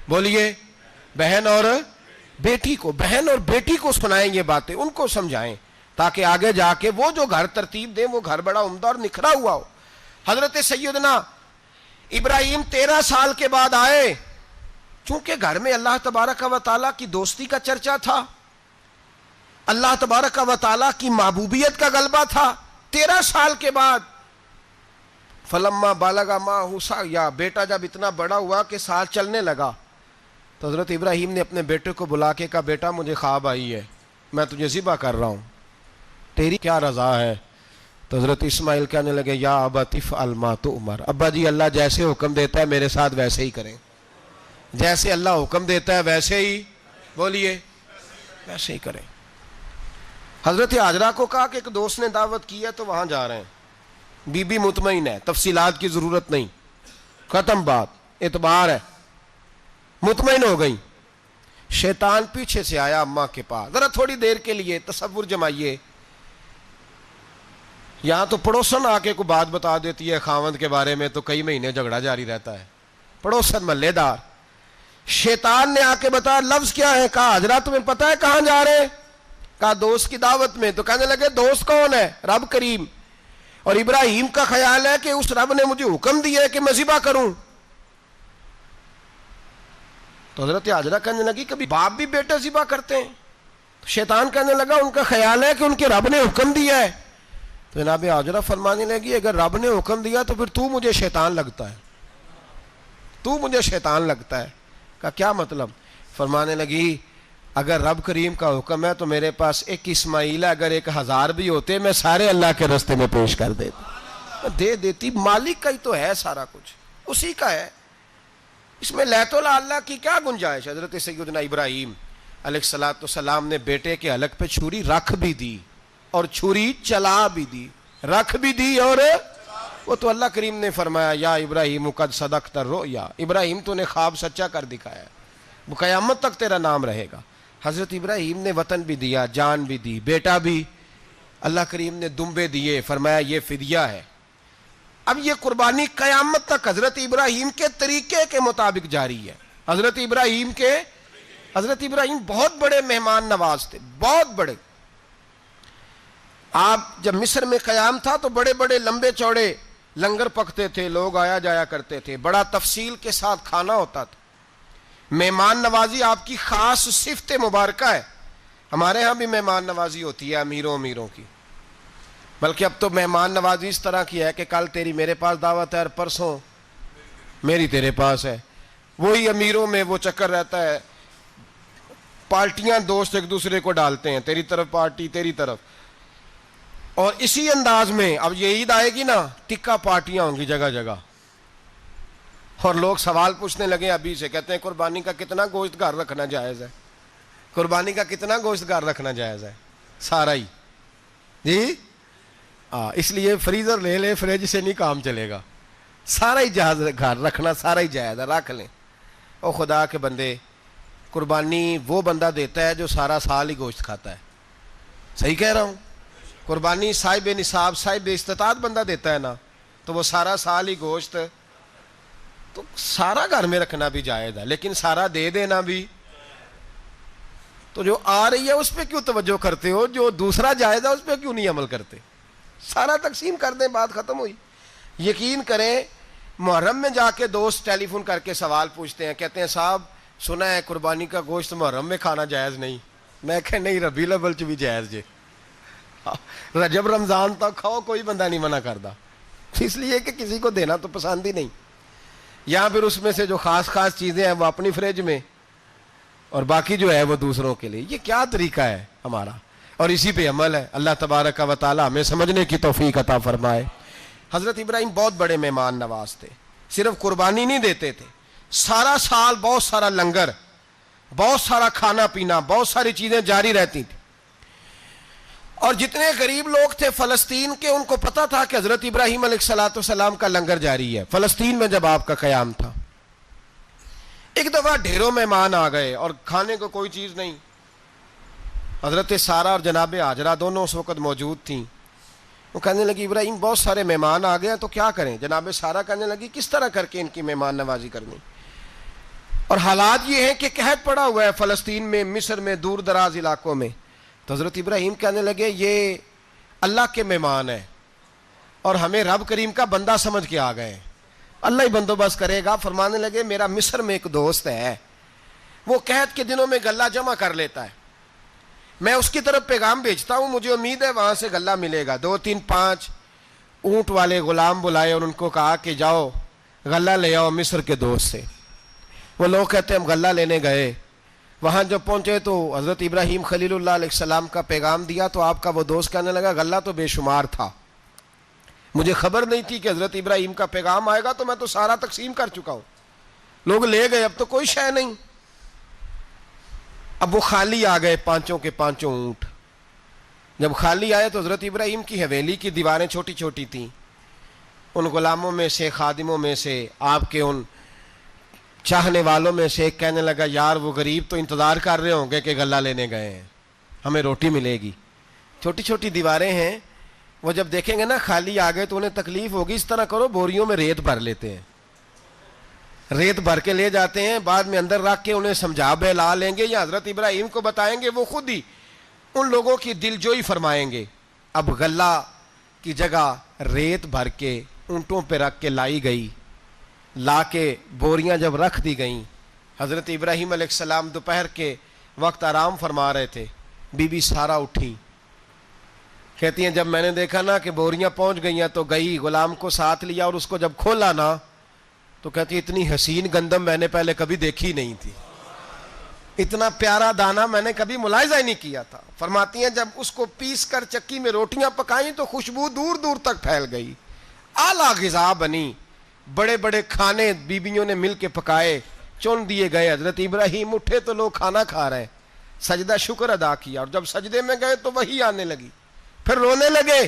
بولیے، بہن اور بیٹی کو، بہن اور بیٹی کو سنائیں یہ باتیں، ان کو سمجھائیں تاکہ آگے جا کے وہ جو گھر ترتیب دیں وہ گھر بڑا عمدہ اور نکھرا ہوا ہو۔ حضرت سیدنا ابراہیم 13 سال کے بعد آئے، چونکہ گھر میں اللہ تبارک و تعالیٰ کی دوستی کا چرچا تھا، اللہ تبارک و تعالیٰ کی محبوبیت کا غلبہ تھا۔ 13 سال کے بعد فلما بالغ معہ سعیا، بیٹا جب اتنا بڑا ہوا کہ سال چلنے لگا تو حضرت ابراہیم نے اپنے بیٹے کو بلا کے کہا بیٹا مجھے خواب آئی ہے، میں تجھے ذبح کر رہا ہوں، تیری کیا رضا ہے؟ تو حضرت اسماعیل کہنے لگے یا ابت افعل ما تؤمر، ابا جی اللہ جیسے حکم دیتا ہے میرے ساتھ ویسے ہی کریں، جیسے اللہ حکم دیتا ہے ویسے ہی، بولیے، ویسے ہی کریں۔ حضرت ہاجرہ کو کہا کہ ایک دوست نے دعوت کی ہے تو وہاں جا رہے ہیں، بی بی مطمئن ہے، تفصیلات کی ضرورت نہیں، ختم بات، اعتبار ہے، مطمئن ہو گئی۔ شیطان پیچھے سے آیا اماں کے پاس، ذرا تھوڑی دیر کے لیے تصور جمائیے، یہاں تو پڑوسن آ کے کوئی بات بتا دیتی ہے خاوند کے بارے میں تو کئی مہینے جھگڑا جاری رہتا ہے، پڑوسن محلے دار۔ شیطان نے آ کے بتایا لفظ کیا ہے؟ کہا حضرہ تمہیں پتہ ہے کہاں جا رہے ہیں؟ کہا دوست کی دعوت میں۔ تو کہنے لگے دوست کون ہے؟ رب کریم، اور ابراہیم کا خیال ہے کہ اس رب نے مجھے حکم دیا ہے کہ میں ذبح کروں۔ تو حضرت ہاجرہ کہنے لگی کبھی باپ بھی بیٹا ذبح کرتے ہیں؟ تو شیطان کہنے لگا ان کا خیال ہے کہ ان کے رب نے حکم دیا ہے۔ تو جناب ہاجرہ فرمانے لگی اگر رب نے حکم دیا تو پھر تو مجھے شیطان لگتا ہے، تو مجھے شیطان لگتا ہے۔ کہا کیا مطلب؟ فرمانے لگی اگر رب کریم کا حکم ہے تو میرے پاس ایک اسماعیل ہے، اگر 1000 بھی ہوتے میں سارے اللہ کے راستے میں پیش کر دیتا، دے دیتی، مالک کا ہی تو ہے سارا کچھ، اسی کا ہے، اس میں لیت اللہ کی کیا گنجائش؟ حضرت سیدنا ابراہیم علیہ السلام نے بیٹے کے حلق پہ چھری رکھ بھی دی اور چھری چلا بھی دی، رکھ بھی دی، اور وہ تو اللہ کریم نے فرمایا یا ابراہیم قد صدقت الرؤیا، ابراہیم تو نے خواب سچا کر دکھایا، وہ قیامت تک تیرا نام رہے گا۔ حضرت ابراہیم نے وطن بھی دیا، جان بھی دی، بیٹا بھی، اللہ کریم نے دمبے دیے، فرمایا یہ فدیہ ہے، اب یہ قربانی قیامت تک حضرت ابراہیم کے طریقے کے مطابق جاری ہے. حضرت ابراہیم بہت بڑے مہمان نواز تھے, بہت بڑے. آپ جب مصر میں قیام تھا تو بڑے بڑے لمبے چوڑے لنگر پکتے تھے, لوگ آیا جایا کرتے تھے, بڑا تفصیل کے ساتھ کھانا ہوتا تھا. مہمان نوازی آپ کی خاص صفت مبارکہ ہے. ہمارے ہاں بھی مہمان نوازی ہوتی ہے امیروں کی, بلکہ اب تو مہمان نوازی اس طرح کی ہے کہ کل تیری میرے پاس دعوت ہے اور پرسوں میری تیرے پاس ہے. وہی امیروں میں وہ چکر رہتا ہے, پارٹیاں دوست ایک دوسرے کو ڈالتے ہیں, تیری طرف پارٹی تیری طرف. اور اسی انداز میں اب یہ عید آئے گی نا, ٹکا پارٹیاں ہوں گی جگہ جگہ. اور لوگ سوال پوچھنے لگے ابھی سے, کہتے ہیں قربانی کا کتنا گوشت گھر رکھنا جائز ہے, قربانی کا کتنا گوشت گھر رکھنا جائز ہے؟ سارا ہی جی. اس لیے فریزر لے لے, فریج سے نہیں کام چلے گا. سارا ہی جہاز گھر رکھنا سارا ہی جائز ہے, رکھ لیں. او خدا کے بندے, قربانی وہ بندہ دیتا ہے جو سارا سال ہی گوشت کھاتا ہے. صحیح کہہ رہا ہوں؟ قربانی صاحب نصاب صاحب استطاعت بندہ دیتا ہے نا, تو وہ سارا سال ہی گوشت, تو سارا گھر میں رکھنا بھی جائز ہے, لیکن سارا دے دینا بھی. تو جو آ رہی ہے اس پہ کیوں توجہ کرتے ہو, جو دوسرا جائز ہے اس پہ کیوں نہیں عمل کرتے؟ سارا تقسیم کر دیں, بات ختم ہوئی. یقین کریں, محرم میں جا کے دوست ٹیلی فون کر کے سوال پوچھتے ہیں, کہتے ہیں صاحب سنا ہے قربانی کا گوشت محرم میں کھانا جائز نہیں. میں کہ نہیں, ربیع الاول چ بھی جائز جے, رجب رمضان تک کھاؤ, کوئی بندہ نہیں منع کرتا. اس لیے کہ کسی کو دینا تو پسند ہی نہیں. یا پھر اس میں سے جو خاص چیزیں ہیں وہ اپنی فریج میں, اور باقی جو ہے وہ دوسروں کے لیے. یہ کیا طریقہ ہے ہمارا؟ اور اسی پہ عمل ہے. اللہ تبارک و تعالی ہمیں سمجھنے کی توفیق عطا فرمائے. حضرت ابراہیم بہت بڑے مہمان نواز تھے. صرف قربانی نہیں دیتے تھے, سارا سال بہت سارا لنگر, بہت سارا کھانا پینا, بہت ساری چیزیں جاری رہتی تھیں. اور جتنے غریب لوگ تھے فلسطین کے, ان کو پتا تھا کہ حضرت ابراہیم علیہ السلام کا لنگر جاری ہے. فلسطین میں جب آپ کا قیام تھا, ایک دفعہ ڈھیروں مہمان آ گئے اور کھانے کو کوئی چیز نہیں. حضرت سارہ اور جناب ہاجرہ دونوں اس وقت موجود تھیں. وہ کہنے لگی ابراہیم بہت سارے مہمان آ گئے ہیں تو کیا کریں؟ جناب سارہ کہنے لگی کس طرح کر کے ان کی مہمان نوازی کرنی. اور حالات یہ ہیں کہ قحط پڑا ہوا ہے فلسطین میں, مصر میں, دور دراز علاقوں میں. تو حضرت ابراہیم کہنے لگے یہ اللہ کے مہمان ہیں اور ہمیں رب کریم کا بندہ سمجھ کے آ گئے, اللہ ہی بندوبست کرے گا. فرمانے لگے میرا مصر میں ایک دوست ہے, وہ قحط کے دنوں میں غلہ جمع کر لیتا ہے, میں اس کی طرف پیغام بھیجتا ہوں, مجھے امید ہے وہاں سے غلہ ملے گا. 2-3-5 اونٹ والے غلام بلائے اور ان کو کہا کہ جاؤ غلہ لے آؤ مصر کے دوست سے. وہ لوگ کہتے ہیں ہم غلہ لینے گئے, وہاں جب پہنچے تو حضرت ابراہیم خلیل اللہ علیہ السلام کا پیغام دیا تو آپ کا وہ دوست کہنے لگا غلہ تو بے شمار تھا, مجھے خبر نہیں تھی کہ حضرت ابراہیم کا پیغام آئے گا, تو میں تو سارا تقسیم کر چکا ہوں, لوگ لے گئے, اب تو کوئی شے نہیں. اب وہ خالی آ گئے 5 کے 5 اونٹ. جب خالی آئے تو حضرت ابراہیم کی حویلی کی دیواریں چھوٹی چھوٹی تھیں. ان غلاموں میں سے, خادموں میں سے, آپ کے ان چاہنے والوں میں سے ایک کہنے لگا یار وہ غریب تو انتظار کر رہے ہوں گے کہ غلہ لینے گئے ہیں, ہمیں روٹی ملے گی. چھوٹی چھوٹی دیواریں ہیں, وہ جب دیکھیں گے نا خالی آ گئے تو انہیں تکلیف ہوگی. اس طرح کرو بوریوں میں ریت بھر لیتے ہیں, ریت بھر کے لے جاتے ہیں, بعد میں اندر رکھ کے انہیں سمجھا بہلا لیں گے یا حضرت ابراہیم کو بتائیں گے, وہ خود ہی ان لوگوں کی دل جوئی فرمائیں گے. اب غلہ کی جگہ ریت بھر کے اونٹوں پہ رکھ کے لائی گئی. لا کے بوریاں جب رکھ دی گئیں, حضرت ابراہیم علیہ السلام دوپہر کے وقت آرام فرما رہے تھے. بی بی سارہ اٹھی, کہتی ہیں جب میں نے دیکھا نا کہ بوریاں پہنچ گئی ہیں تو گئی, غلام کو ساتھ لیا اور اس کو جب کھولا نا تو کہتی اتنی حسین گندم میں نے پہلے کبھی دیکھی نہیں تھی, اتنا پیارا دانہ میں نے کبھی ملاحظہ ہی نہیں کیا تھا. فرماتی ہیں جب اس کو پیس کر چکی میں روٹیاں پکائیں تو خوشبو دور دور تک پھیل گئی, اعلیٰ غذا بنی, بڑے بڑے کھانے بیبیوں نے مل کے پکائے, چن دیے گئے. حضرت ابراہیم اٹھے تو لوگ کھانا کھا رہے ہیں, سجدہ شکر ادا کیا, اور جب سجدے میں گئے تو وہی آنے لگی, پھر رونے لگے.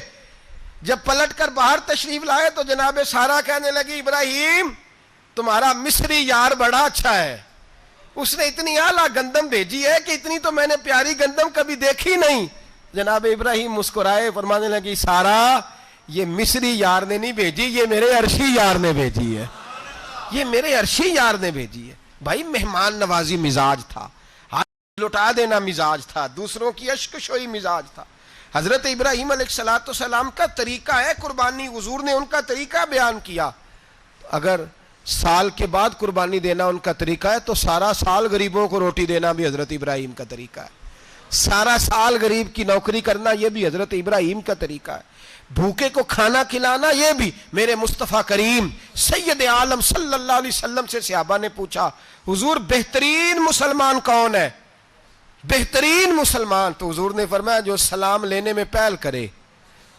جب پلٹ کر باہر تشریف لائے تو جناب سارہ کہنے لگی ابراہیم تمہارا مصری یار بڑا اچھا ہے, اس نے اتنی اعلیٰ گندم بھیجی ہے کہ اتنی تو میں نے پیاری گندم کبھی دیکھی نہیں. جناب ابراہیم مسکرائے, فرمانے لگی سارہ یہ مصری یار نے نہیں بھیجی، یہ میرے عرشی یار نے بھیجی ہے، یہ میرے عرشی یار نے بھیجی ہے۔ بھائی مہمان نوازی مزاج تھا، ہاتھ لٹا دینا مزاج تھا، دوسروں کی اشک شوئی مزاج تھا۔ حضرت ابراہیم علیہ السلام کا طریقہ ہے قربانی، حضور نے ان کا طریقہ بیان کیا۔ اگر سال کے بعد قربانی دینا ان کا طریقہ ہے تو سارا سال غریبوں کو روٹی دینا بھی حضرت ابراہیم کا طریقہ ہے، سارا سال غریب کی نوکری کرنا یہ بھی حضرت ابراہیم کا طریقہ ہے، بھوکے کو کھانا کھلانا یہ بھی۔ میرے مصطفیٰ کریم سید عالم صلی اللہ علیہ وسلم سے صحابہ نے پوچھا حضور بہترین مسلمان کون ہے؟ بہترین مسلمان؟ تو حضور نے فرمایا جو سلام لینے میں پہل کرے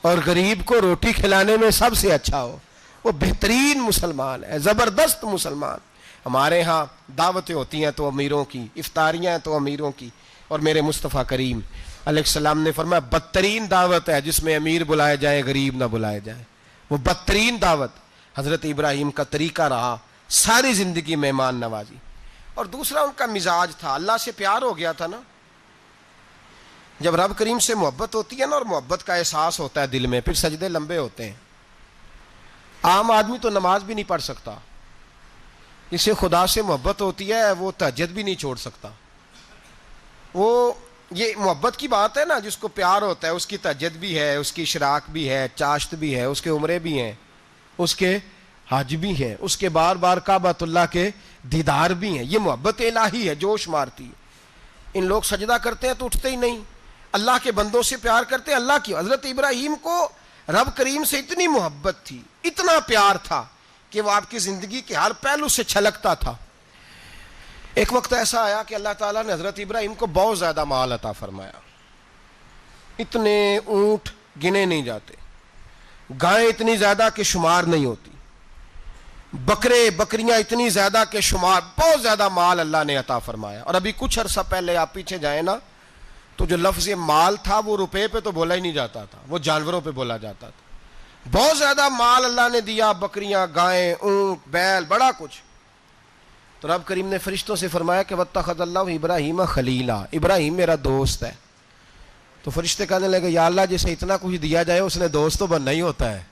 اور غریب کو روٹی کھلانے میں سب سے اچھا ہو، وہ بہترین مسلمان ہے، زبردست مسلمان۔ ہمارے ہاں دعوتیں ہوتی ہیں تو امیروں کی، افطاریاں ہیں تو امیروں کی، اور میرے مصطفیٰ کریم علیہ السلام نے فرمایا بدترین دعوت ہے جس میں امیر بلائے جائے غریب نہ بلائے جائے، وہ بدترین دعوت حضرت ابراہیم کا طریقہ رہا، ساری زندگی مہمان نوازی۔ اور دوسرا ان کا مزاج تھا، اللہ سے پیار ہو گیا تھا نا، جب رب کریم سے محبت ہوتی ہے نا اور محبت کا احساس ہوتا ہے دل میں، پھر سجدے لمبے ہوتے ہیں۔ عام آدمی تو نماز بھی نہیں پڑھ سکتا، جس سے خدا سے محبت ہوتی ہے وہ تہجد بھی نہیں چھوڑ سکتا۔ وہ یہ محبت کی بات ہے نا، جس کو پیار ہوتا ہے اس کی تہجد بھی ہے، اس کی اشراق بھی ہے، چاشت بھی ہے، اس کے عمرے بھی ہیں، اس کے حج بھی ہیں، اس کے بار بار کعبۃ اللہ کے دیدار بھی ہیں۔ یہ محبت الہی ہے، جوش مارتی ہے۔ ان لوگ سجدہ کرتے ہیں تو اٹھتے ہی نہیں، اللہ کے بندوں سے پیار کرتے ہیں اللہ کی۔ حضرت ابراہیم کو رب کریم سے اتنی محبت تھی، اتنا پیار تھا کہ وہ آپ کی زندگی کے ہر پہلو سے چھلکتا تھا۔ ایک وقت ایسا آیا کہ اللہ تعالیٰ نے حضرت ابراہیم کو بہت زیادہ مال عطا فرمایا، اتنے اونٹ گنے نہیں جاتے، گائیں اتنی زیادہ کہ شمار نہیں ہوتی، بکرے بکریاں اتنی زیادہ کہ شمار، بہت زیادہ مال اللہ نے عطا فرمایا۔ اور ابھی کچھ عرصہ پہلے آپ پیچھے جائیں نا تو جو لفظ مال تھا وہ روپے پہ تو بولا ہی نہیں جاتا تھا، وہ جانوروں پہ بولا جاتا تھا۔ بہت زیادہ مال اللہ نے دیا، بکریاں، گائیں، اونٹ، بیل، بڑا کچھ۔ تو رب کریم نے فرشتوں سے فرمایا کہ وَاتَّخَذَ اللَّهُ ابراہیم خلیلا، ابراہیم میرا دوست ہے۔ تو فرشتے کہنے لگے یا اللہ جسے اتنا کچھ دیا جائے اس نے دوست تو بننا ہی ہوتا ہے،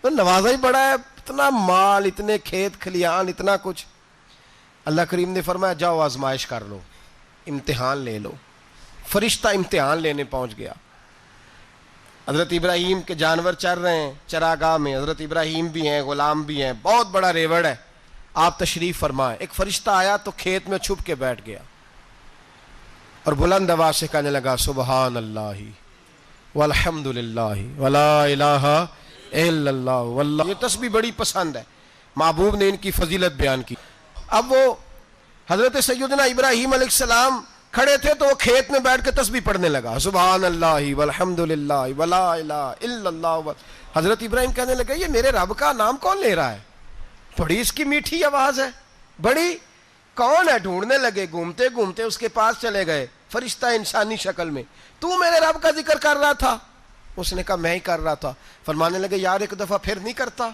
تو نوازا ہی بڑا ہے، اتنا مال، اتنے کھیت کھلیان، اتنا کچھ۔ اللہ کریم نے فرمایا جاؤ آزمائش کر لو، امتحان لے لو۔ فرشتہ امتحان لینے پہنچ گیا۔ حضرت ابراہیم کے جانور چر رہے ہیں چراگاہ میں، حضرت ابراہیم بھی ہیں، غلام بھی ہیں، بہت بڑا ریوڑ ہے، آپ تشریف فرمائیں۔ ایک فرشتہ آیا تو کھیت میں چھپ کے بیٹھ گیا اور بلند آواز سے کہنے لگا سبحان اللہ والحمد للہ ولا الہ الا اللہ واللہ۔ یہ تسبیح بڑی پسند ہے، محبوب نے ان کی فضیلت بیان کی۔ اب وہ حضرت سیدنا ابراہیم علیہ السلام کھڑے تھے تو وہ کھیت میں بیٹھ کے تسبیح پڑھنے لگا، سبحان اللہ والحمد للہ ولا الہ الا اللہ۔ حضرت ابراہیم کہنے لگے یہ میرے رب کا نام کون لے رہا ہے؟ بڑی اس کی میٹھی آواز ہے، بڑی، کون ہے؟ ڈھونڈنے لگے، گھومتے گھومتے اس کے پاس چلے گئے، فرشتہ انسانی شکل میں، تو میرے رب کا ذکر کر رہا تھا؟ اس نے کہا میں ہی کر رہا تھا۔ فرمانے لگے یار ایک دفعہ پھر نہیں کرتا؟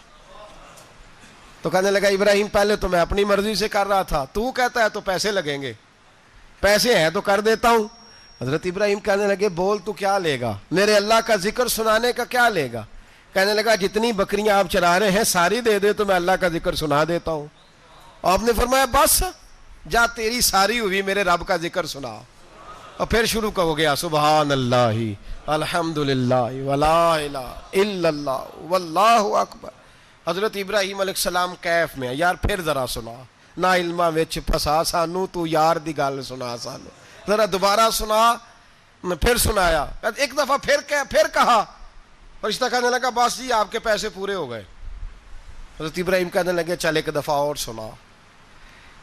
تو کہنے لگا ابراہیم پہلے تو میں اپنی مرضی سے کر رہا تھا، تو کہتا ہے تو پیسے لگیں گے، پیسے ہیں تو کر دیتا ہوں۔ حضرت ابراہیم کہنے لگے بول تو کیا لے گا؟ میرے اللہ کا ذکر سنانے کا کیا لے گا؟ کہنے لگا جتنی بکریاں آپ چرا رہے ہیں ساری دے دے تو میں اللہ کا ذکر سنا دیتا ہوں۔ اور آپ نے فرمایا بس جا تیری ساری ہوئی، میرے رب کا ذکر سنا۔ اور پھر شروع ہو گیا سبحان اللہ الحمد للہ ولا الہ الا اللہ واللہ اکبر۔ حضرت ابراہیم علیہ السلام کیف میں یار پھر ذرا سنا، نہ علماں وچ پھسا سانو، تو یار دی گل سنا سانو، ذرا دوبارہ سنا۔ پھر سنایا، ایک دفعہ پھر کہا، فرشتہ کہنے لگا بس جی آپ کے پیسے پورے ہو گئے۔ حضرت ابراہیم کہنے لگے چل ایک دفعہ اور سنا۔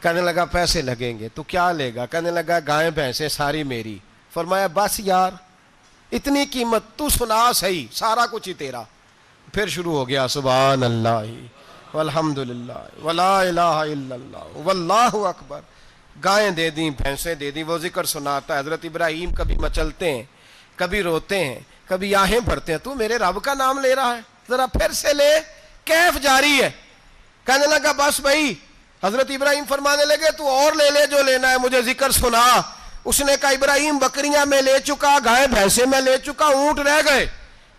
کہنے لگا پیسے لگیں گے، تو کیا لے گا؟ کہنے لگا گائیں بھینسیں ساری میری۔ فرمایا بس یار اتنی قیمت، تو سنا صحیح، سارا کچھ ہی تیرا۔ پھر شروع ہو گیا سبحان اللہ والحمد للہ ولا الہ الا اللہ واللہ اکبر۔ گائیں دے دیں، بھینسیں دے دیں، وہ ذکر سناتا ہے۔ حضرت ابراہیم کبھی مچلتے ہیں، کبھی روتے ہیں، کبھی آہیں بھرتے ہیں، تو میرے رب کا نام لے رہا ہے، ذرا پھر سے لے۔ کیف جاری ہے۔ کہنے لگا بس بھائی۔ حضرت ابراہیم فرمانے لگے تو اور لے لے جو لینا ہے، مجھے ذکر سنا۔ اس نے کہا ابراہیم بکریاں میں لے چکا، گائے بھینسیں میں لے چکا، اونٹ رہ گئے،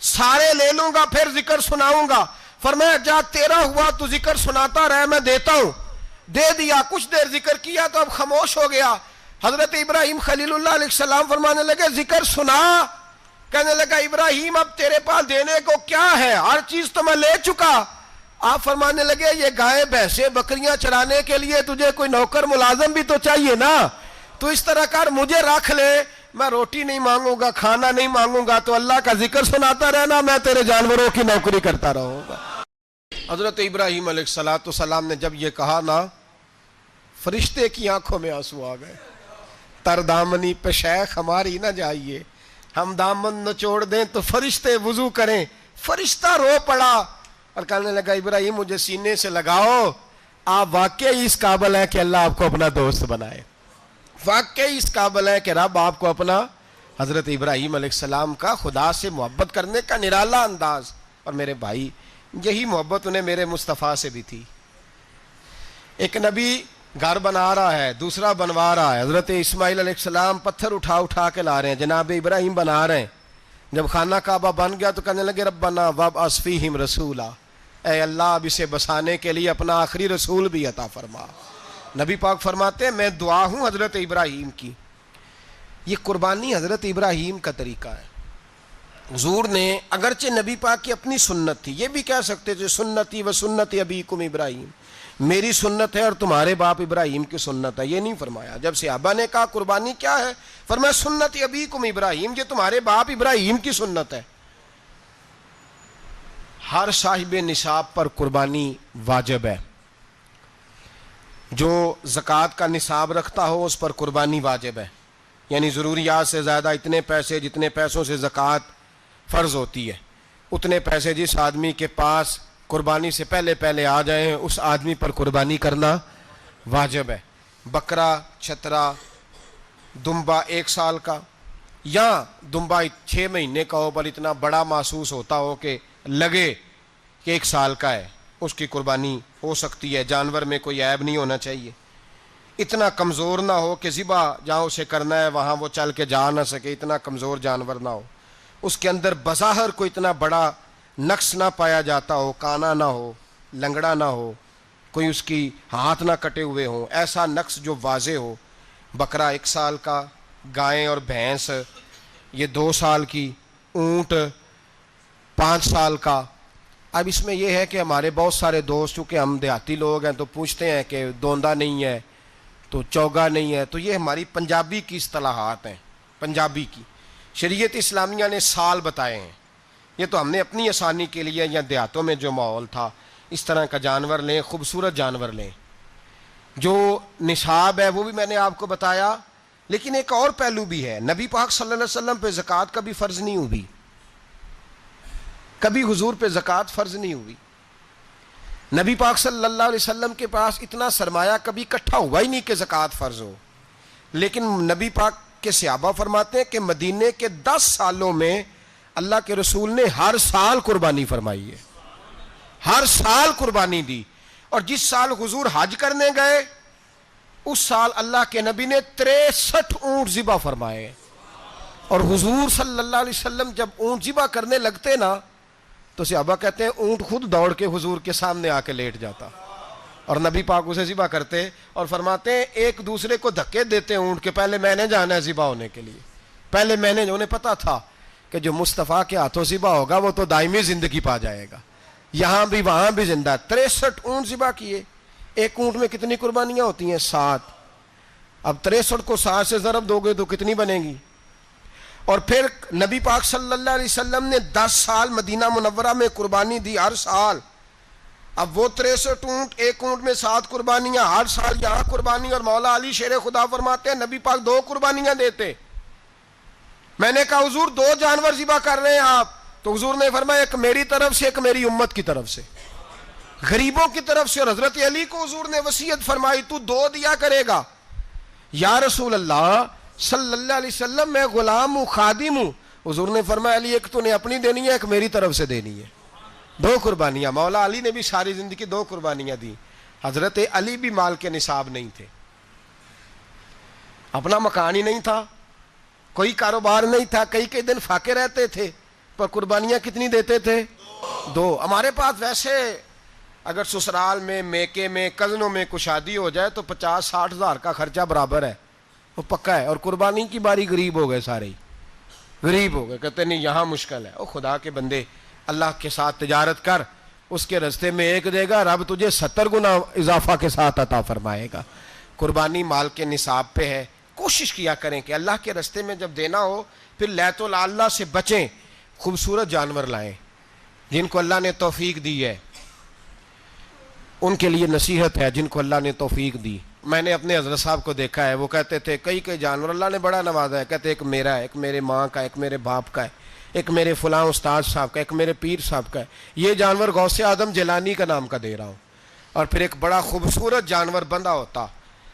سارے لے لوں گا پھر ذکر سناؤں گا. فرمایا جا تیرا ہوا تو ذکر سناتا رہے, میں دیتا ہوں. دے دیا, کچھ دیر ذکر کیا تو اب خاموش ہو گیا. حضرت ابراہیم خلیل اللہ علیہ السلام فرمانے لگے ذکر سنا. کہنے لگا ابراہیم اب تیرے پاس دینے کو کیا ہے, ہر چیز تو میں لے چکا. آپ فرمانے لگے یہ گائے بھینسیں بکریاں چرانے کے لیے تجھے کوئی نوکر ملازم بھی تو چاہیے نا, تو اس طرح کر مجھے رکھ لے, میں روٹی نہیں مانگوں گا, کھانا نہیں مانگوں گا, تو اللہ کا ذکر سناتا رہنا, میں تیرے جانوروں کی نوکری کرتا رہوں گا. حضرت ابراہیم علیہ السلام نے جب یہ کہا نا, فرشتے کی آنکھوں میں آنسو آ گئے. تر دامنی پہ شیخ ہماری نہ جائیے, ہم دامن نچوڑ دیں تو فرشتے وضو کریں. فرشتہ رو پڑا اور کہنے لگا ابراہیم مجھے سینے سے لگاؤ, آپ واقعی اس قابل ہیں کہ اللہ آپ کو اپنا دوست بنائے, واقعی اس قابل ہے کہ رب آپ کو اپنا. حضرت ابراہیم علیہ السلام کا خدا سے محبت کرنے کا نرالا انداز. اور میرے بھائی یہی محبت انہیں میرے مصطفیٰ سے بھی تھی. ایک نبی گھر بنا رہا ہے, دوسرا بنوا رہا ہے. حضرت اسماعیل علیہ السلام پتھر اٹھا اٹھا کے لا رہے ہیں, جناب ابراہیم بنا رہے ہیں. جب خانہ کعبہ بن گیا تو کہنے لگے ربنا وابعث فیہم رسولا, اے اللہ اب اسے بسانے کے لیے اپنا آخری رسول بھی عطا فرما. نبی پاک فرماتے ہیں میں دعا ہوں حضرت ابراہیم کی. یہ قربانی حضرت ابراہیم کا طریقہ ہے. حضور نے اگرچہ نبی پاک کی اپنی سنت تھی, یہ بھی کہہ سکتے تھے سنتی و سنت ابیکم ابراہیم, میری سنت ہے اور تمہارے باپ ابراہیم کی سنت ہے. یہ نہیں فرمایا. جب صحابہ نے کہا قربانی کیا ہے, فرمایا سنت ابیکم ابراہیم, یہ تمہارے باپ ابراہیم کی سنت ہے. ہر صاحب نصاب پر قربانی واجب ہے. جو زکوٰۃ کا نصاب رکھتا ہو اس پر قربانی واجب ہے. یعنی ضروریات سے زیادہ اتنے پیسے جتنے پیسوں سے زکوٰۃ فرض ہوتی ہے, اتنے پیسے جس آدمی کے پاس قربانی سے پہلے پہلے آ جائیں اس آدمی پر قربانی کرنا واجب ہے. بکرا, چھترا, دمبا 1 سال کا یا دمبا 6 مہینے کا ہو پر اتنا بڑا محسوس ہوتا ہو کہ لگے کہ 1 سال کا ہے, اس کی قربانی ہو سکتی ہے. جانور میں کوئی عیب نہیں ہونا چاہیے, اتنا کمزور نہ ہو کہ ذبح جہاں اسے کرنا ہے وہاں وہ چل کے جا نہ سکے, اتنا کمزور جانور نہ ہو, اس کے اندر بظاہر کوئی اتنا بڑا نقص نہ پایا جاتا ہو, کانا نہ ہو, لنگڑا نہ ہو, کوئی اس کی ہاتھ نہ کٹے ہوئے ہوں, ایسا نقص جو واضح ہو. بکرا 1 سال کا, گائیں اور بھینس یہ 2 سال کی, اونٹ 5 سال کا. اب اس میں یہ ہے کہ ہمارے بہت سارے دوست چونکہ ہم دیہاتی لوگ ہیں تو پوچھتے ہیں کہ دوندا نہیں ہے تو چوگا نہیں ہے, تو یہ ہماری پنجابی کی اصطلاحات ہیں. پنجابی کی شریعت اسلامیہ نے سال بتائے ہیں, یہ تو ہم نے اپنی آسانی کے لیے یا دیہاتوں میں جو ماحول تھا اس طرح کا جانور لیں, خوبصورت جانور لیں. جو نصاب ہے وہ بھی میں نے آپ کو بتایا, لیکن ایک اور پہلو بھی ہے. نبی پاک صلی اللہ علیہ وسلم پہ زکوٰۃ کبھی فرض نہیں ہوئی, کبھی حضور پہ زکوٰۃ فرض نہیں ہوئی. نبی پاک صلی اللہ علیہ وسلم کے پاس اتنا سرمایہ کبھی اکٹھا ہوا ہی نہیں کہ زکوٰۃ فرض ہو. لیکن نبی پاک کے صحابہ فرماتے ہیں کہ مدینے کے 10 سالوں میں اللہ کے رسول نے ہر سال قربانی فرمائی ہے, ہر سال قربانی دی. اور جس سال حضور حج کرنے گئے اس سال اللہ کے نبی نے 63 اونٹ ذبح فرمائے. اور حضور صلی اللہ علیہ وسلم جب اونٹ ذبح کرنے لگتے نا تو صحابہ کہتے ہیں اونٹ خود دوڑ کے حضور کے سامنے آ کے لیٹ جاتا, اور نبی پاک اسے ذبح کرتے اور فرماتے ہیں ایک دوسرے کو دھکے دیتے اونٹ کے, پہلے میں نے جانا ہے ذبح ہونے کے لیے, پہلے میں نے. انہیں پتا تھا کہ جو مصطفیٰ کے ہاتھوں ذبح ہوگا وہ تو دائمی زندگی پا جائے گا, یہاں بھی وہاں بھی زندہ. 63 اونٹ ذبح کیے. ایک اونٹ میں کتنی قربانیاں ہوتی ہیں؟ 7. اب 63 کو 7 سے ضرب دو گے تو کتنی بنے گی؟ اور پھر نبی پاک صلی اللہ علیہ وسلم نے 10 سال مدینہ منورہ میں قربانی دی, ہر سال. اب وہ 63 اونٹ, ایک اونٹ میں 7 قربانیاں, ہر سال یہاں قربانی. اور مولا علی شیر خدا فرماتے ہیں نبی پاک 2 قربانیاں دیتے. میں نے کہا حضور 2 جانور ذبح کر رہے ہیں آپ, تو حضور نے فرمایا ایک میری طرف سے ایک میری امت کی طرف سے, غریبوں کی طرف سے. اور حضرت علی کو حضور نے وصیت فرمائی تو 2 دیا کرے گا. یا رسول اللہ صلی اللہ علیہ وسلم میں غلام ہوں, خادم ہوں. حضور نے فرمایا علی ایک تو نے اپنی دینی ہے, ایک میری طرف سے دینی ہے. 2 قربانیاں. مولا علی نے بھی ساری زندگی 2 قربانیاں دی. حضرت علی بھی مال کے نصاب نہیں تھے, اپنا مکان ہی نہیں تھا, کوئی کاروبار نہیں تھا, کئی دن فاقے رہتے تھے. پر قربانیاں کتنی دیتے تھے؟ 2۔ ہمارے پاس ویسے اگر سسرال میں، میکے میں، کزنوں میں کچھ شادی ہو جائے تو 50-60 ہزار کا خرچہ برابر ہے، وہ پکا ہے۔ اور قربانی کی باری غریب ہو گئے، سارے ہی غریب ہو گئے، کہتے نہیں یہاں مشکل ہے۔ او خدا کے بندے، اللہ کے ساتھ تجارت کر، اس کے رستے میں 1 دے گا، رب تجھے 70 گنا اضافہ کے ساتھ عطا فرمائے گا۔ قربانی مال کے نصاب پہ ہے۔ کوشش کیا کریں کہ اللہ کے رستے میں جب دینا ہو پھر لیت اللہ سے بچیں، خوبصورت جانور لائیں۔ جن کو اللہ نے توفیق دی ہے ان کے لیے نصیحت ہے، جن کو اللہ نے توفیق دی۔ میں نے اپنے حضرت صاحب کو دیکھا ہے، وہ کہتے تھے کئی جانور اللہ نے بڑا نوازا ہے، کہتے ایک میرا ہے، ایک میرے ماں کا، ایک میرے باپ کا ہے، ایک میرے فلاں استاد صاحب کا، ایک میرے پیر صاحب کا ہے۔ یہ جانور غوث اعظم جیلانی کا نام کا دے رہا ہوں۔ اور پھر ایک بڑا خوبصورت جانور بندھا ہوتا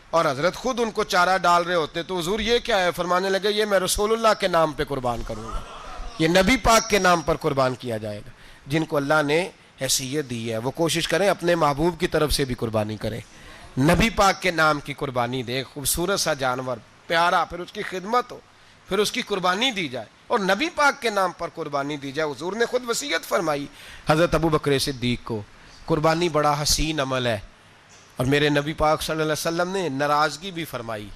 اور حضرت خود ان کو چارہ ڈال رہے ہوتے، تو حضور یہ کیا ہے؟ فرمانے لگے یہ میں رسول اللہ کے نام پہ قربان کروں گا، یہ نبی پاک کے نام پر قربان کیا جائے گا۔ جن کو اللہ نے حیثیت دی ہے وہ کوشش کریں اپنے محبوب کی طرف سے بھی قربانی کریں، نبی پاک کے نام کی قربانی دے، خوبصورت سا جانور پیارا، پھر اس کی خدمت ہو، پھر اس کی قربانی دی جائے اور نبی پاک کے نام پر قربانی دی جائے۔ حضور نے خود وصیت فرمائی حضرت ابو بکر صدیق کو، قربانی بڑا حسین عمل ہے۔ اور میرے نبی پاک صلی اللہ علیہ وسلم نے ناراضگی بھی فرمائی،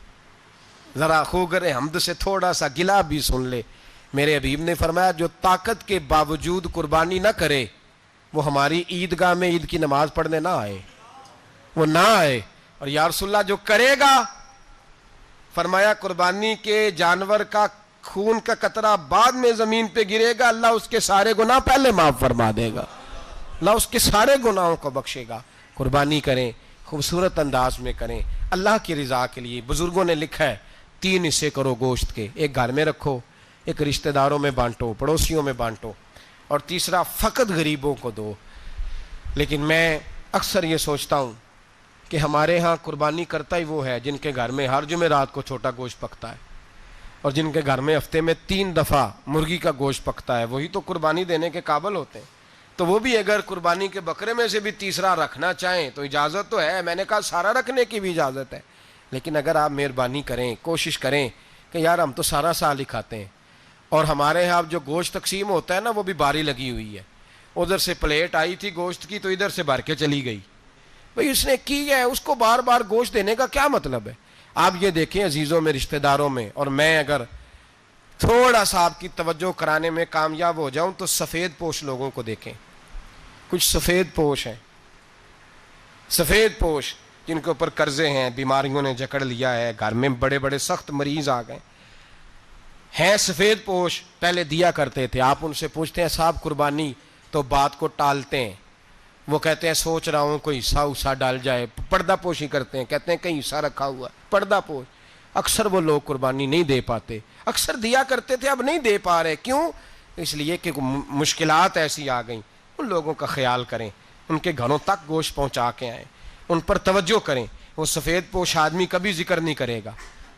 ذرا خوگر حمد سے تھوڑا سا گلا بھی سن لے۔ میرے حبیب نے فرمایا جو طاقت کے باوجود قربانی نہ کرے وہ ہماری عیدگاہ میں عید کی نماز پڑھنے نہ آئے، وہ نہ آئے۔ اور یا رسول اللہ جو کرے گا، فرمایا قربانی کے جانور کا خون کا قطرہ بعد میں زمین پہ گرے گا، اللہ اس کے سارے گناہ پہلے معاف فرما دے گا، اللہ اس کے سارے گناہوں کو بخشے گا۔ قربانی کریں، خوبصورت انداز میں کریں، اللہ کی رضا کے لیے۔ بزرگوں نے لکھا ہے 3 حصے کرو گوشت کے، ایک گھر میں رکھو، ایک رشتہ داروں میں بانٹو، پڑوسیوں میں بانٹو، اور تیسرا فقط غریبوں کو دو۔ لیکن میں اکثر یہ سوچتا ہوں کہ ہمارے ہاں قربانی کرتا ہی وہ ہے جن کے گھر میں ہر جمعرات کو چھوٹا گوشت پکتا ہے، اور جن کے گھر میں ہفتے میں 3 دفعہ مرغی کا گوشت پکتا ہے، وہی تو قربانی دینے کے قابل ہوتے ہیں۔ تو وہ بھی اگر قربانی کے بکرے میں سے بھی تیسرا رکھنا چاہیں تو اجازت تو ہے، میں نے کہا سارا رکھنے کی بھی اجازت ہے، لیکن اگر آپ مہربانی کریں، کوشش کریں کہ یار ہم تو سارا سال ہی کھاتے ہیں، اور ہمارے ہاں جو گوشت تقسیم ہوتا ہے نا وہ بھی باری لگی ہوئی ہے، ادھر سے پلیٹ آئی تھی گوشت کی تو ادھر سے بھر کے چلی گئی، بھئی اس نے کی ہے، اس کو بار بار گوشت دینے کا کیا مطلب ہے؟ آپ یہ دیکھیں عزیزوں میں، رشتہ داروں میں، اور میں اگر تھوڑا سا آپ کی توجہ کرانے میں کامیاب ہو جاؤں تو سفید پوش لوگوں کو دیکھیں، کچھ سفید پوش ہیں، سفید پوش جن کے اوپر قرضے ہیں، بیماریوں نے جکڑ لیا ہے، گھر میں بڑے بڑے سخت مریض آ گئے ہیں، سفید پوش پہلے دیا کرتے تھے۔ آپ ان سے پوچھتے ہیں صاحب قربانی، تو بات کو ٹالتے ہیں، وہ کہتے ہیں سوچ رہا ہوں کوئی حصہ ڈال جائے، پردہ پوشی کرتے ہیں، کہتے ہیں کہیں حصہ رکھا ہوا ہے، پردہ پوش۔ اکثر وہ لوگ قربانی نہیں دے پاتے، اکثر دیا کرتے تھے اب نہیں دے پا رہے، کیوں؟ اس لیے کہ مشکلات ایسی آ گئیں۔ ان لوگوں کا خیال کریں، ان کے گھروں تک گوشت پہنچا کے آئیں، ان پر توجہ کریں۔ وہ سفید پوش آدمی کبھی ذکر نہیں کرے گا،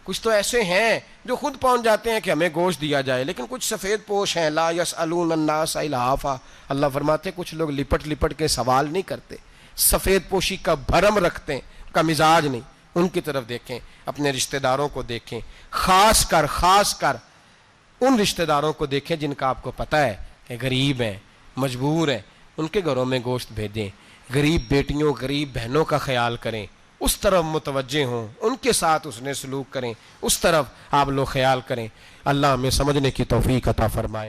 کچھ تو ایسے ہیں جو خود پہنچ جاتے ہیں کہ ہمیں گوشت دیا جائے، لیکن کچھ سفید پوش ہیں لا یسألون الناس الحافا، اللہ فرماتے ہیں کچھ لوگ لپٹ لپٹ کے سوال نہیں کرتے، سفید پوشی کا بھرم رکھتے ہیں، کا مزاج نہیں۔ ان کی طرف دیکھیں، اپنے رشتہ داروں کو دیکھیں، خاص کر ان رشتہ داروں کو دیکھیں جن کا آپ کو پتہ ہے کہ غریب ہیں، مجبور ہیں، ان کے گھروں میں گوشت بھیجیں۔ غریب بیٹیوں، غریب بہنوں کا خیال کریں، اس طرف متوجہ ہوں، ان کے ساتھ اس نے سلوک کریں، اس طرف آپ لوگ خیال کریں۔ اللہ ہمیں سمجھنے کی توفیق عطا فرمائے۔